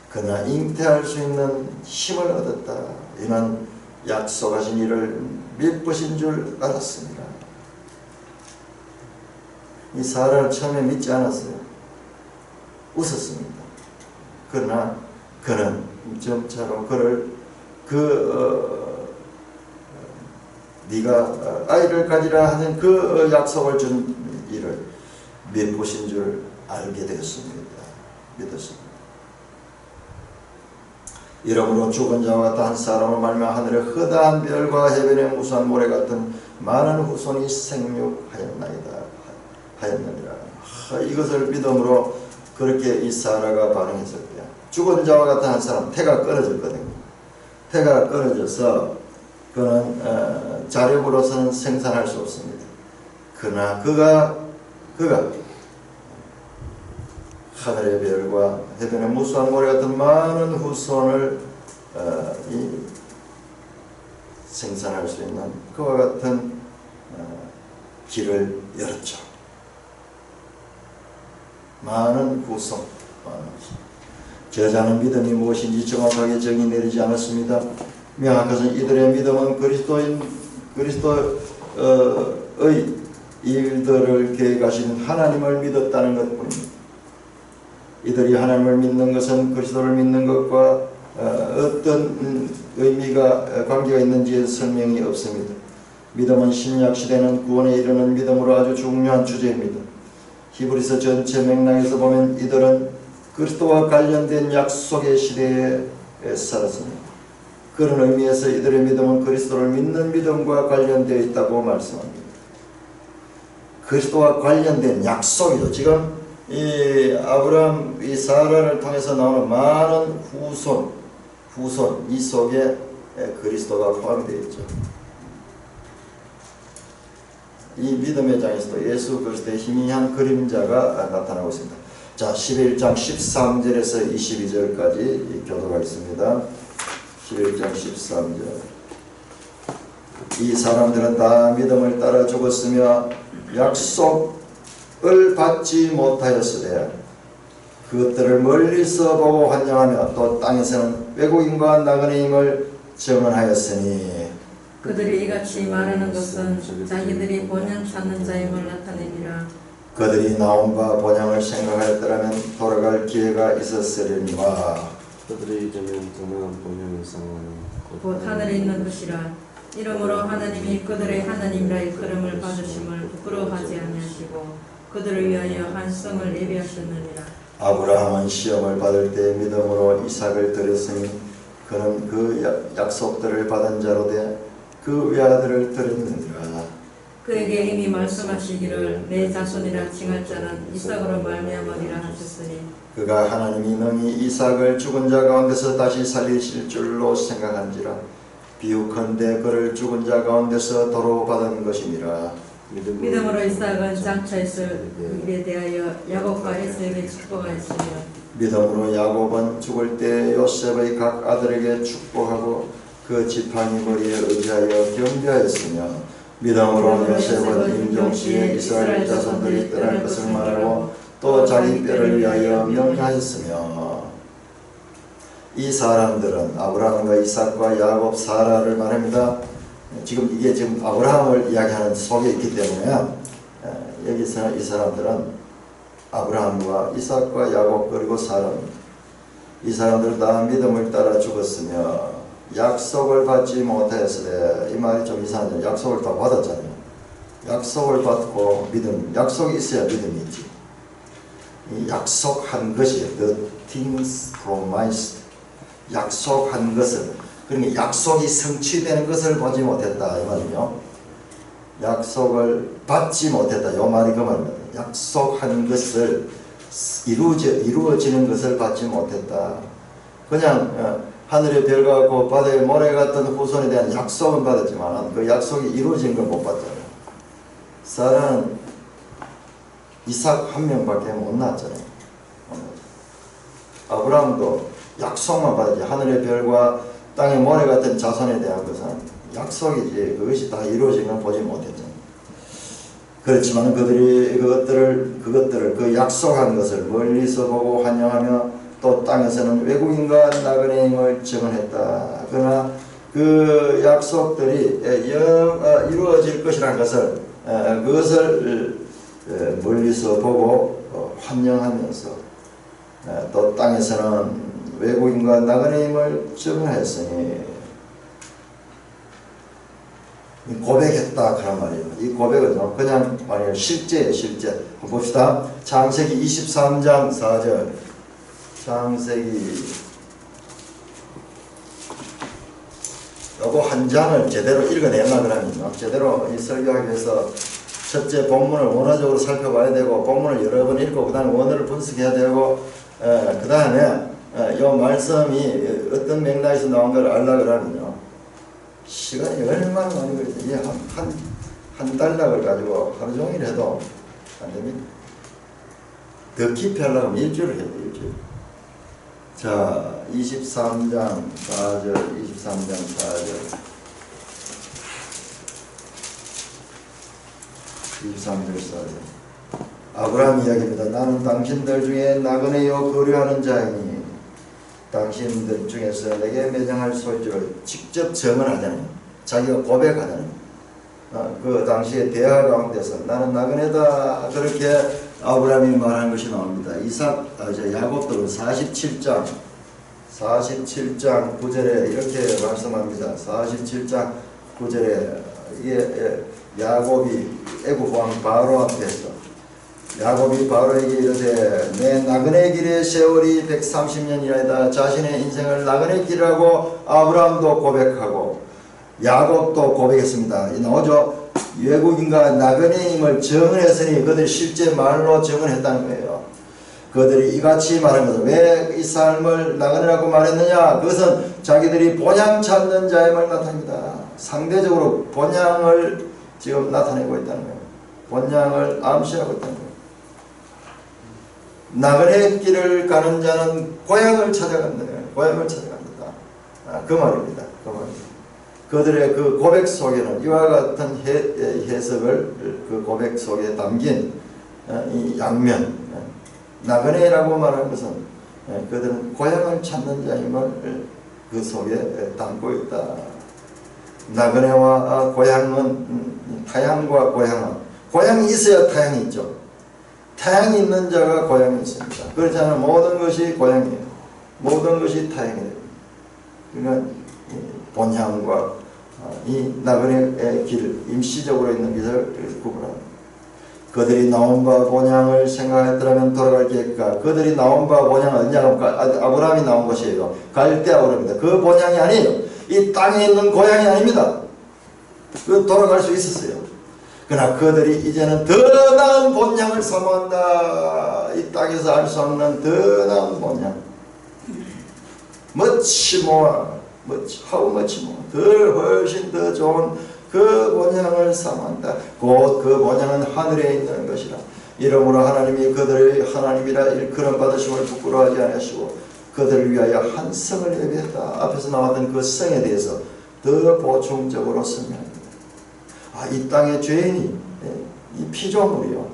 그러나 잉태할 수 있는 힘을 얻었다. 이는 약속하신 일을 믿으신 줄 알았습니다. 이 사라를 처음에 믿지 않았어요. 웃었습니다. 그러나 그는 점차로 그를 네가 아이를 가지라 하는 그 약속을 준 일을 믿으신 줄 알게 되었습니다. 믿었습니다. 이러므로 죽은 자와 같은 한 사람을 말미암아 하늘의 허다한 별과 해변의 무수한 모래 같은 많은 후손이 생육하였나이다. 하였느니라. 이것을 믿음으로 그렇게 이 사라가 반응했을 때야. 죽은 자와 같은 한 사람, 태가 끊어졌거든요. 태가 끊어져서 그는 자력으로서는 생산할 수 없습니다. 그러나 그가 하늘의 별과 해변의 무수한 모래 같은 많은 후손을 생산할 수 있는 그와 같은 길을 열었죠. 많은 후손. 저자는 믿음이 무엇인지 정확하게 정의 내리지 않았습니다. 명확한 것은 이들의 믿음은 그리스도의 일들을 계획하신 하나님을 믿었다는 것뿐입니다. 이들이 하나님을 믿는 것은 그리스도를 믿는 것과 어떤 의미가 관계가 있는지에 설명이 없습니다. 믿음은 신약 시대는 구원에 이르는 믿음으로 아주 중요한 주제입니다. 히브리서 전체 맥락에서 보면 이들은 그리스도와 관련된 약속의 시대에 살았습니다. 그런 의미에서 이들의 믿음은 그리스도를 믿는 믿음과 관련되어 있다고 말씀합니다. 그리스도와 관련된 약속이죠. 지금 이 아브라함 이 사라를 통해서 나오는 많은 후손 이 속에 그리스도가 포함되어 있죠. 이 믿음의 장에서도 예수 그리스도의 희미한 그림자가 나타나고 있습니다. 자, 11장 13절에서 22절까지 교도가 있습니다. 11장 13절. 이 사람들은 다 믿음을 따라 죽었으며 약속을 받지 못하였으되 그것들을 멀리서 보고 환영하며 또 땅에서는 외국인과 나그네임을 증언하였으니 그들이 이같이 말하는 것은 자기들이 본향 찾는 자임을 나타내니라. 그들이 나온 바 본향을 생각하였더라면 돌아갈 기회가 있었으려니와 그들이 이제는 정당한 본향을 상하는 곧 하늘에 있는 것이라. 이러므로 하나님이 그들의 하나님이라 일컬음을 받으심을 부끄러워하지 아니하시고 그들을 위하여 한 성을 예비하셨느니라. 아브라함은 시험을 받을 때 믿음으로 이삭을 드렸으니 그는 그 약속들을 받은 자로 돼 그 외아들을 드렸느니라. 그에게 이미 말씀하시기를 내 자손이라 칭할 자는 이삭으로 말미암으리라 하셨으니 그가 하나님이 능히 이삭을 죽은 자 가운데서 다시 살리실 줄로 생각한지라. 비유컨대 그를 죽은 자 가운데서 도로 받은 것이니라. 믿음으로 이삭은 장차 있을 일에 대하여 야곱과 에서에게 축복하였으며 믿음으로 야곱은 죽을 때 요셉의 각 아들에게 축복하고 그 지팡이 머리에 의지하여 경배하였으며 믿음으로 요셉은 임종시에 이스라엘 자손들이 떠날 것을 말하고 또 자기 뼈를 위하여 명하였으며 이 사람들은 아브라함과 이삭과 야곱 사라를 말합니다. 이게 지금 아브라함을 이야기하는 속에 있기 때문에 여기서 이 사람들은 아브라함과 이삭과 야곱 그리고 사라입니다. 이 사람들은 다 믿음을 따라 죽었으며 약속을 받지 못하였으되 이 말이 좀 이상한데 약속을 다 받았잖아요. 약속을 받고 약속이 있어야 믿음이 있지. 이 약속한 것이 the things promised 약속한 것을 그러니까 약속이 성취되는 것을 보지 못했다 이 말이요. 약속을 받지 못했다 이 말이 그 말입니다. 약속한 것을 이루어지는 것을 받지 못했다. 그냥 하늘의 별과 같고 바다의 모래 같은 후손에 대한 약속은 받았지만 그 약속이 이루어진 걸 못 받잖아요. 사라는 이삭 한 명밖에 못 낳았잖아요. 아브라함도 약속만 받았지 하늘의 별과 땅의 모래 같은 자손에 대한 것은 약속이지 그것이 다 이루어진 걸 보지 못했잖아요. 그렇지만 그들이 그것들을 그 약속한 것을 멀리서 보고 환영하며 또 땅에서는 외국인과 나그네임을 증언했다. 그러나 그 약속들이 이루어질 것이라는 것을 그것을 멀리서 보고 환영하면서 또 땅에서는 외국인과 나그네임을 증언했으니 고백했다 그런 말이에요. 이 고백은 그냥 말이에요. 실제예요. 실제. 봅시다. 창세기 23장 4절 창세기 요거 한 장을 제대로 읽어내려 그러면 제대로 이 설교하기 위해서 첫째 본문을 원어적으로 살펴봐야 되고 본문을 여러 번 읽고 그 다음에 원어를 분석해야 되고 그 다음에 이 말씀이 어떤 맥락에서 나온 걸 알라 그러면요 시간이 얼마나 많이 걸리죠. 한 달락을 가지고 하루 종일 해도 안 됩니다. 더 깊이 하려면 일주일을 해야 돼요. 일주일. 자, 23장 4절 4절 아브라함 이야기입니다. 나는 당신들 중에 나그네요 거류하는 자이니 당신들 중에서 내게 매장할 소유를 직접 증언하잖아요. 자기가 고백하잖아요. 그 당시의 대화 가운데서 나는 나그네다 그렇게 아브라함이 말한 것이 나옵니다. 야곱도 47장 9절에 이렇게 말씀합니다. 47장 9절에 이게 야곱이 애굽 왕 바로 앞에서 야곱이 바로에게 이르되 내 나그네 길의 세월이 130년이라이다. 자신의 인생을 나그네 길이라고 아브라함도 고백하고 야곱도 고백했습니다. 나오죠. 외국인과 나그네임을 정언했으니 그들이 실제 말로 정언했다는 거예요. 그들이 이같이 말한 것은 왜 이 삶을 나그네라고 말했느냐? 그것은 자기들이 본향 찾는 자임을 나타냅니다. 상대적으로 본향을 지금 나타내고 있다는 거예요. 본향을 암시하고 있다는 거예요. 나그네 길을 가는 자는 고향을 찾아간다. 고향을 찾아갑니다. 그 말입니다. 그 말입니다. 그들의 그 고백 속에는 이와 같은 해석을 그 고백 속에 담긴 이 양면, 나그네라고 말하는 것은 그들은 고향을 찾는 자임을 그 속에 담고 있다. 나그네와 고향은 타향과 고향은 고향이 있어야 타향이 있죠. 타향이 있는 자가 고향이 있습니다. 그렇지 않으면 모든 것이 고향이에요. 모든 것이 타향이에요. 그러니까 본향과 이 나그네의 길, 임시적으로 있는 것을 구분합니다. 그들이 나온 바 본향을 생각했더라면 돌아갈 계획과 그들이 나온 바 본향은 어디냐면 아브라함이 나온 곳이에요. 갈대 아브라함입니다. 그 본향이 아니에요. 이 땅에 있는 고향이 아닙니다. 그 돌아갈 수 있었어요. 그러나 그들이 이제는 더 나은 본향을 사모한다. 이 땅에서 알 수 없는 더 나은 본향. much more, how much more, 훨씬 더 좋은 그 본향을 사모한다. 곧 그 본향은 하늘에 있는 것이라. 이러므로 하나님이 그들의 하나님이라 일컬음 받으심을 부끄러워하지 않으시고 그들을 위하여 한 성을 예비했다. 앞에서 나왔던 그 성에 대해서 더 보충적으로 설명합니다. 이 땅의 죄인이 이 피조물이요.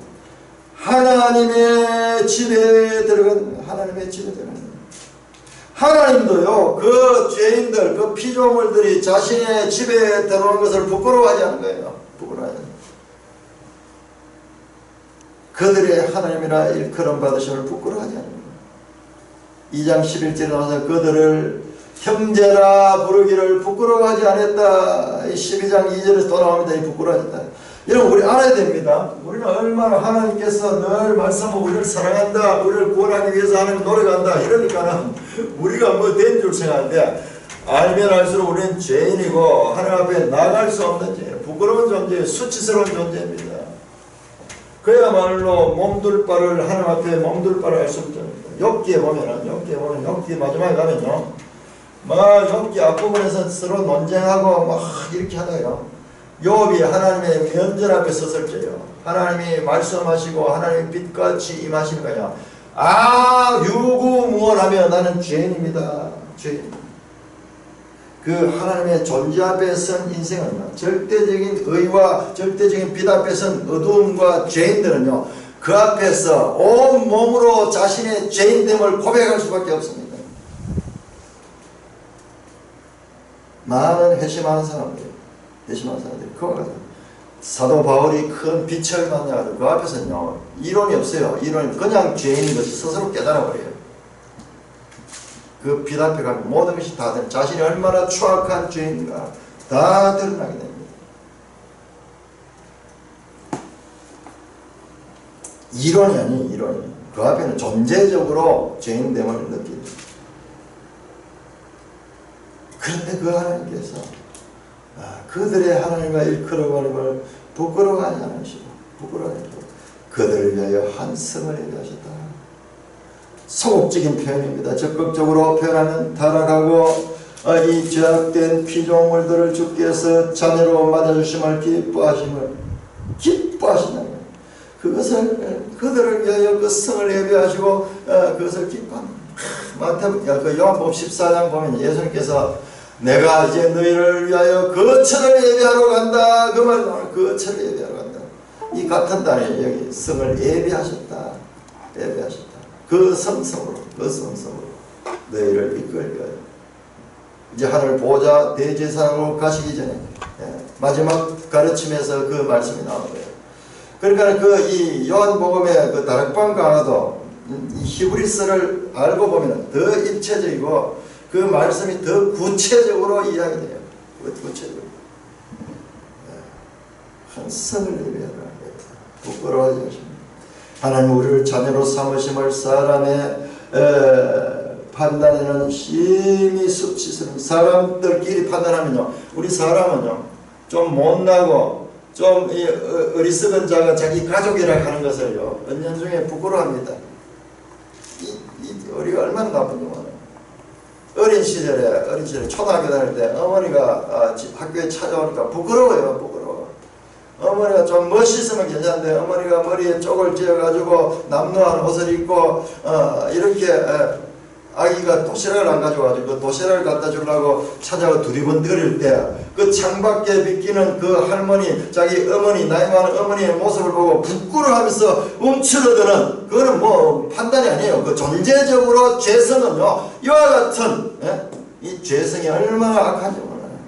하나님의 집에 들어간 하나님의 집에 들어간 하나님도요. 그 죄인들, 그 피조물들이 자신의 집에 들어온 것을 부끄러워하지 않은 거예요. 부끄러워하지 않는 거예요. 그들의 하나님이라 일컬음 받으심을 부끄러워하지 않는 거예요. 2장 11절에 나와서 그들을 형제라 부르기를 부끄러워하지 않았다. 12장 2절에서 또 나옵니다. 이 부끄러워하지 않다. 여러분 우리 알아야 됩니다. 우리는 얼마나 하나님께서 늘 말씀하고 우리를 사랑한다. 우리를 구원하기 위해서 하나님 노력한다. 이러니까는 우리가 뭐 된 줄 생각하는데 알면 알수록 우리는 죄인이고 하나님 앞에 나갈 수 없는 죄, 부끄러운 존재, 수치스러운 존재입니다. 그야말로 몸둘 바를 하나님 앞에 몸둘 바를 알 수 없죠. 욥기에 보면은 욥기 마지막에 가면요. 막 욥기 앞부분에서 서로 논쟁하고 막 이렇게 하다요. 욥이 하나님의 면전 앞에 섰을 때요. 하나님이 말씀하시고 하나님이 빛같이 임하시는 거야. 유구무원하며 나는 죄인입니다. 죄인. 그 하나님의 존재 앞에 선 인생은요. 절대적인 의와 절대적인 빛 앞에 선 어두움과 죄인들은요. 그 앞에서 온 몸으로 자신의 죄인됨을 고백할 수밖에 없습니다. 많은 회심하는 사람들. 회심하는 사람들이 그와 같아요. 사도 바울이 큰 빛을 만나가지고 그 앞에서는요 이론이 없어요. 이론이 그냥 죄인인 것이 스스로 깨달아버려요. 그 빛 앞에 가면 모든 것이 다 되는 자신이 얼마나 추악한 죄인인가 다 드러나게 됩니다. 이론이 아니에요. 이론이. 그 앞에는 존재적으로 죄인됨을 느끼죠. 그런데 그 하나님께서 그들의 하나님과 일컬어버림을 부끄러워하지 않으시고 그들을 위하여 한 성을 예비하셨다. 소극적인 표현입니다. 적극적으로 표현하면 타락하고 이 죄악된 피조물들을 주께서 자녀로 맞아주심을 기뻐하신다는 거예요. 그것을 그들을 위하여 그 성을 예비하시고 그것을 기뻐합니다. 그 요한복음 14장 보면 예수님께서 내가 이제 너희를 위하여 거처를 예비하러 간다. 그 말 나와요. 거처를 예비하러 간다. 이 같은 단에 여기 성을 예비하셨다. 그 성성으로 너희를 이끌 위하여 이제 하늘 보좌 대제사장으로 가시기 전에 마지막 가르침에서 그 말씀이 나오는 거예요. 그러니까 그 이 요한복음의 그 다락방 강화도 이 히브리서를 알고 보면 더 입체적이고 그 말씀이 더 구체적으로 이야기돼요. 구체적으로. 한 성을 예비하라. 부끄러워하지 마십니다. 하나님 우리를 자녀로 삼으심을 사람의 판단에는 심히 수치스러운 사람들끼리 판단하면요. 우리 사람은요. 좀 못나고 좀 어리석은 자가 자기 가족이라 하는 것을요 은연중에 부끄러워합니다. 우리가 얼마나 나쁜지 몰라요. 어린 시절에 초등학교 다닐 때 어머니가 학교에 찾아오니까 부끄러워요. 어머니가 좀 멋있으면 괜찮은데 어머니가 머리에 쪽을 지어가지고 남루한 옷을 입고 이렇게 아기가 도시락을 안 가져와가지고 그 도시락을 갖다 주려고 찾아가 두리번거릴 때 그 창밖에 비끼는 그 할머니, 자기 어머니, 나이 많은 어머니의 모습을 보고 부끄러워하면서 움츠러드는, 그거는 뭐 판단이 아니에요. 그 존재적으로 죄성은요 이와 같은 이 죄성이 얼마나 악한지 몰라요.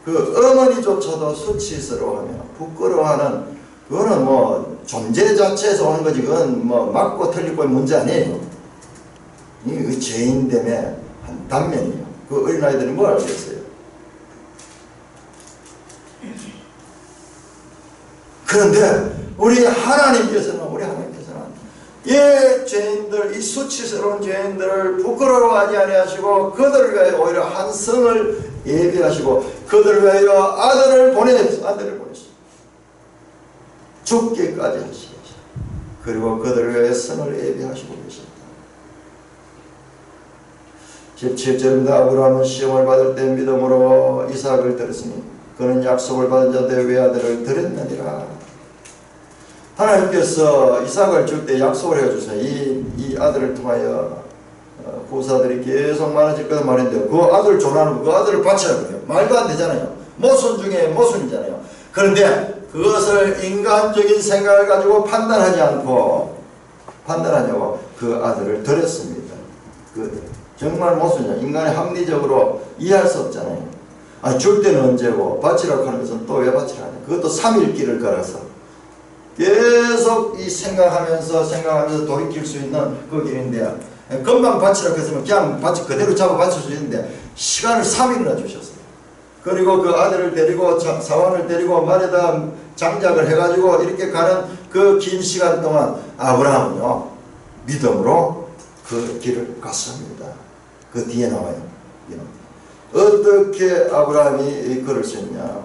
그 어머니조차도 수치스러워하며 부끄러워하는, 그거는 뭐 존재 자체에서 오는 거지, 그건 뭐 맞고 틀리고의 문제 아니에요. 이 죄인됨의 한 단면이에요. 그 어린아이들이 뭘 알겠어요. 그런데 우리 하나님께서는 이 죄인들, 이 수치스러운 죄인들을 부끄러워하지 아니하시고 그들을 위하여 오히려 한 성을 예비하시고 그들을 위하여 아들을 보내셨어요. 죽기까지 하시고, 그리고 그들을 위하여 성을 예비하시고 계십니다. 17절입니다. 아브라함은 시험을 받을 때 믿음으로 이삭을 드렸으니 그는 약속을 받은 자인데 외아들을 드렸느니라. 하나님께서 이삭을 줄 때 약속을 해주세요. 이 아들을 통하여 후사들이 계속 많아질 거다 말했는데 그 아들을 조나는 그 아들을 바치라 그래요. 말도 안 되잖아요. 모순 중에 모순이잖아요. 그런데 그것을 인간적인 생각을 가지고 판단하냐고 그 아들을 드렸습니다. 정말 모순이죠. 인간이 합리적으로 이해할 수 없잖아요. 줄 때는 언제고 바치라고 하는 것은 또 왜 바치라 하냐. 그것도 3일 길을 걸어서 계속 이 생각하면서 돌이킬 수 있는 그 길인데, 금방 바치라고 했으면 그냥 그대로 잡아 바칠 수 있는데 시간을 3일이나 주셨어요. 그리고 그 아들을 데리고 사원을 데리고 말에다 장작을 해가지고 이렇게 가는 그 긴 시간 동안 아브라함은요 믿음으로 그 길을 갔습니다. 그 뒤에 나와요. 어떻게 아브라함이 걸을 수 있냐.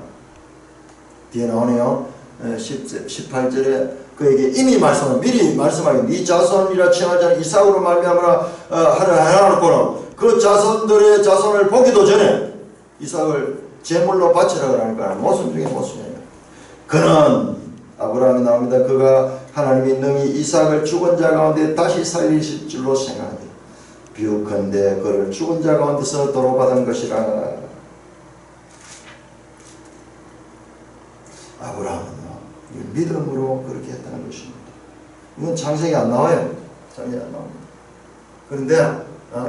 뒤에 나오네요. 18절에 그에게 이미 미리 말씀하기, 네 자손이라 칭하지 않은 이삭으로 말미암아 하라 해놓고는 그 자손들의 자손을 보기도 전에 이삭을 제물로 바치라고 하니까 모순 중에 모순이에요. 그는 아브라함이 나옵니다. 그가 하나님이 능히 이삭을 죽은 자 가운데 다시 살리실 줄로 생각하되 비유컨대 그를 죽은 자 가운데서 도로받은 것이라. 아브라함은 믿음으로 그렇게 했다는 것입니다. 이건 창세기 안 나와요. 창세기 안 나옵니다. 그런데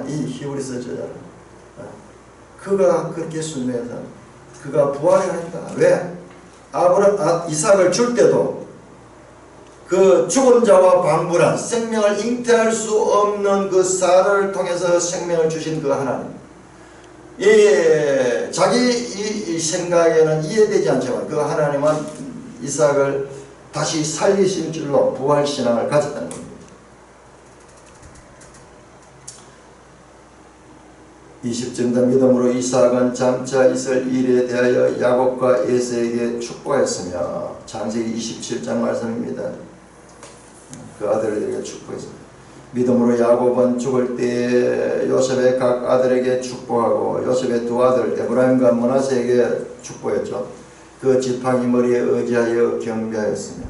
이 히브리서 저자는 그가 그렇게 순례해서 그가 부활을 했다. 왜? 이삭을 줄 때도 그 죽은 자와 방불한 생명을 잉태할 수 없는 그 사라를 통해서 생명을 주신 그 하나님, 자기 이 생각에는 이해되지 않지만 그 하나님은 이삭을 다시 살리실 줄로 부활신앙을 가졌다는 겁니다. 20절입니다. 믿음으로 이삭은 장차 있을 일에 대하여 야곱과 에서에게 축복했으며, 창세기 27장 말씀입니다. 그 아들에게 축복했습니다. 믿음으로 야곱은 죽을 때 요셉의 각 아들에게 축복하고 요셉의 두 아들 에브라임과 므낫세에게 축복했죠. 그 지팡이 머리에 의지하여 경배하였으며,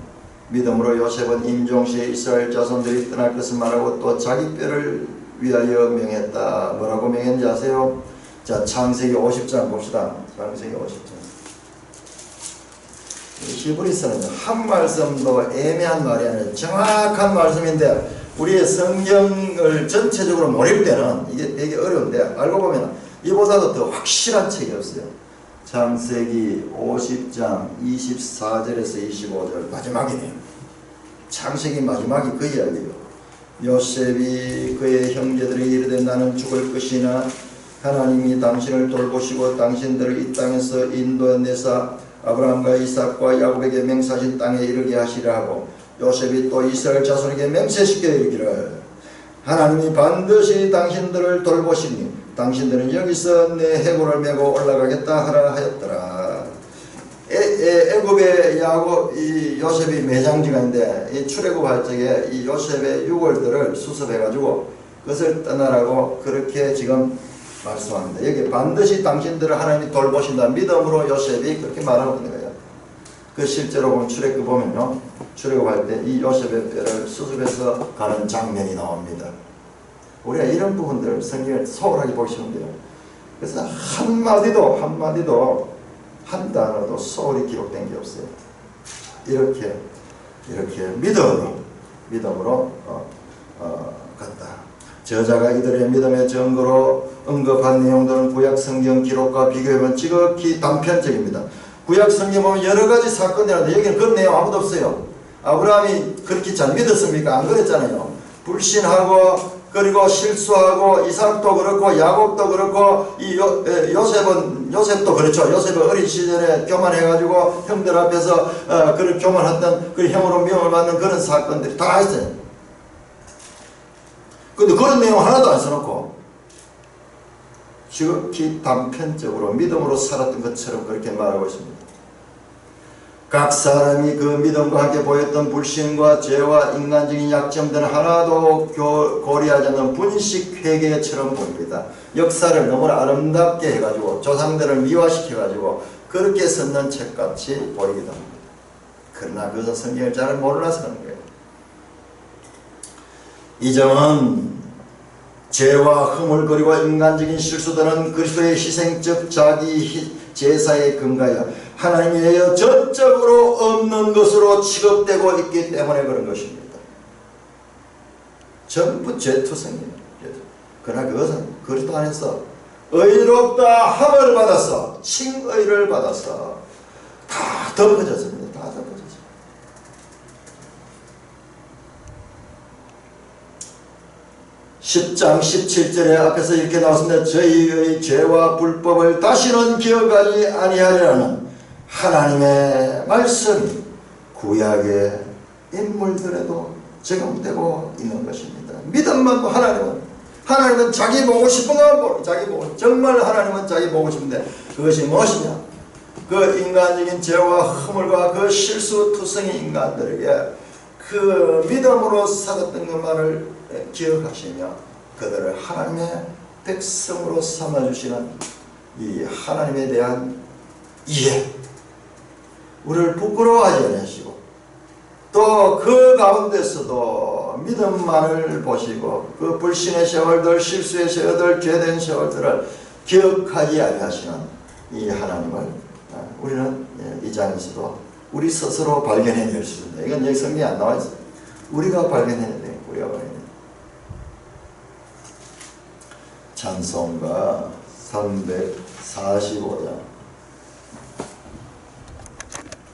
믿음으로 요셉은 임종시에 이스라엘 자손들이 떠날 것을 말하고 또 자기 뼈를 위하여 명했다. 뭐라고 명했는지 아세요? 자, 창세기 50장 봅시다. 창세기 50장. 히브리서는 한 말씀도 애매한 말이 아니라 정확한 말씀인데 우리의 성경을 전체적으로 모를 때는 이게 되게 어려운데 알고 보면 이보다도 더 확실한 책이 없어요. 창세기 50장 24절에서 25절 마지막이네요. 창세기 마지막이 그 이야기예요. 요셉이 그의 형제들에게 이르되 나는 죽을 것이나 하나님이 당신을 돌보시고 당신들을 이 땅에서 인도해내사 아브라함과 이삭과 야곱에게 맹세하신 땅에 이르게 하시라 하고, 요셉이 또 이스라엘 자손에게 맹세시켜 이르기를 하나님이 반드시 당신들을 돌보시니 당신들은 여기서 내 해골을 메고 올라가겠다 하라 하였더라. 애굽의 이 요셉이 매장지가 있는데 이 출애굽할 적에 이 요셉의 유골들을 수습해가지고 그것을 떠나라고 그렇게 지금 말씀합니다. 여기 반드시 당신들을 하나님이 돌보신다. 믿음으로 요셉이 그렇게 말하고 있는 거예요. 그 실제로 보면 출애굽 보면요. 출애굽할 때 이 요셉의 뼈를 수습해서 가는 장면이 나옵니다. 우리가 이런 부분들을 성경을 소홀하게 보시면 돼요. 그래서 한마디도 한 단어도 소홀히 기록된 게 없어요. 이렇게 믿음으로 갔다. 저자가 이들의 믿음의 증거로 언급한 내용들은 구약 성경 기록과 비교해보면 지극히 단편적입니다. 구약 성경 보면 여러 가지 사건이 나는데 여기는 그런 내용 아무도 없어요. 아브라함이 그렇게 잘 믿었습니까? 안 그랬잖아요. 불신하고 그리고 실수하고 이삭도 그렇고 야곱도 그렇고 이 요셉도 그렇죠. 요셉은 어린 시절에 교만해가지고 형들 앞에서 그런 교만했던 그 형으로 미움을 받는 그런 사건들이 다 있어요. 근데 그런 내용 하나도 안 써놓고 지극히 단편적으로 믿음으로 살았던 것처럼 그렇게 말하고 있습니다. 각 사람이 그 믿음과 함께 보였던 불신과 죄와 인간적인 약점들은 하나도 고려하지 않는 분식 회개처럼 보입니다. 역사를 너무나 아름답게 해가지고 조상들을 미화시켜가지고 그렇게 썼는 책같이 보이기도 합니다. 그러나 그것은 성경을 잘 몰라서 그런 거예요. 이 점은 죄와 허물거리고 인간적인 실수들은 그리스도의 희생적 자기 제사에 근거하여 하나님에 의해 전적으로 없는 것으로 취급되고 있기 때문에 그런 것입니다. 전부 죄투성이에요. 그러나 그것은 그리스도 안에서 의롭다 함을 받아서 칭의를 받아서 다 덮어졌습니다. 다 덮어졌습니다. 10장 17절에 앞에서 이렇게 나왔습니다. 저희의 죄와 불법을 다시는 기억하지 아니하리라는 하나님의 말씀이 구약의 인물들에도 적용되고 있는 것입니다. 믿음만도 하나님은 자기 보고 싶은 거 자기 보고 정말 하나님은 자기 보고 싶은데 그것이 무엇이냐? 그 인간적인 죄와 허물과 그 실수투성이 인간들에게 그 믿음으로 살았던 것만을 기억하시며 그들을 하나님의 백성으로 삼아주시는 이 하나님에 대한 이해, 우리를 부끄러워하지 않으시고 또 그 가운데서도 믿음만을 보시고 그 불신의 세월들, 실수의 세월들, 죄된 세월들을 기억하지 아니하시는 이 하나님을 우리는 이 장에서도 우리 스스로 발견해낼 수 있습니다. 이건 여기 성경에 안 나와 있어요. 우리가 발견해야 돼요. 우리가 발견해야 돼요. 찬송가 345장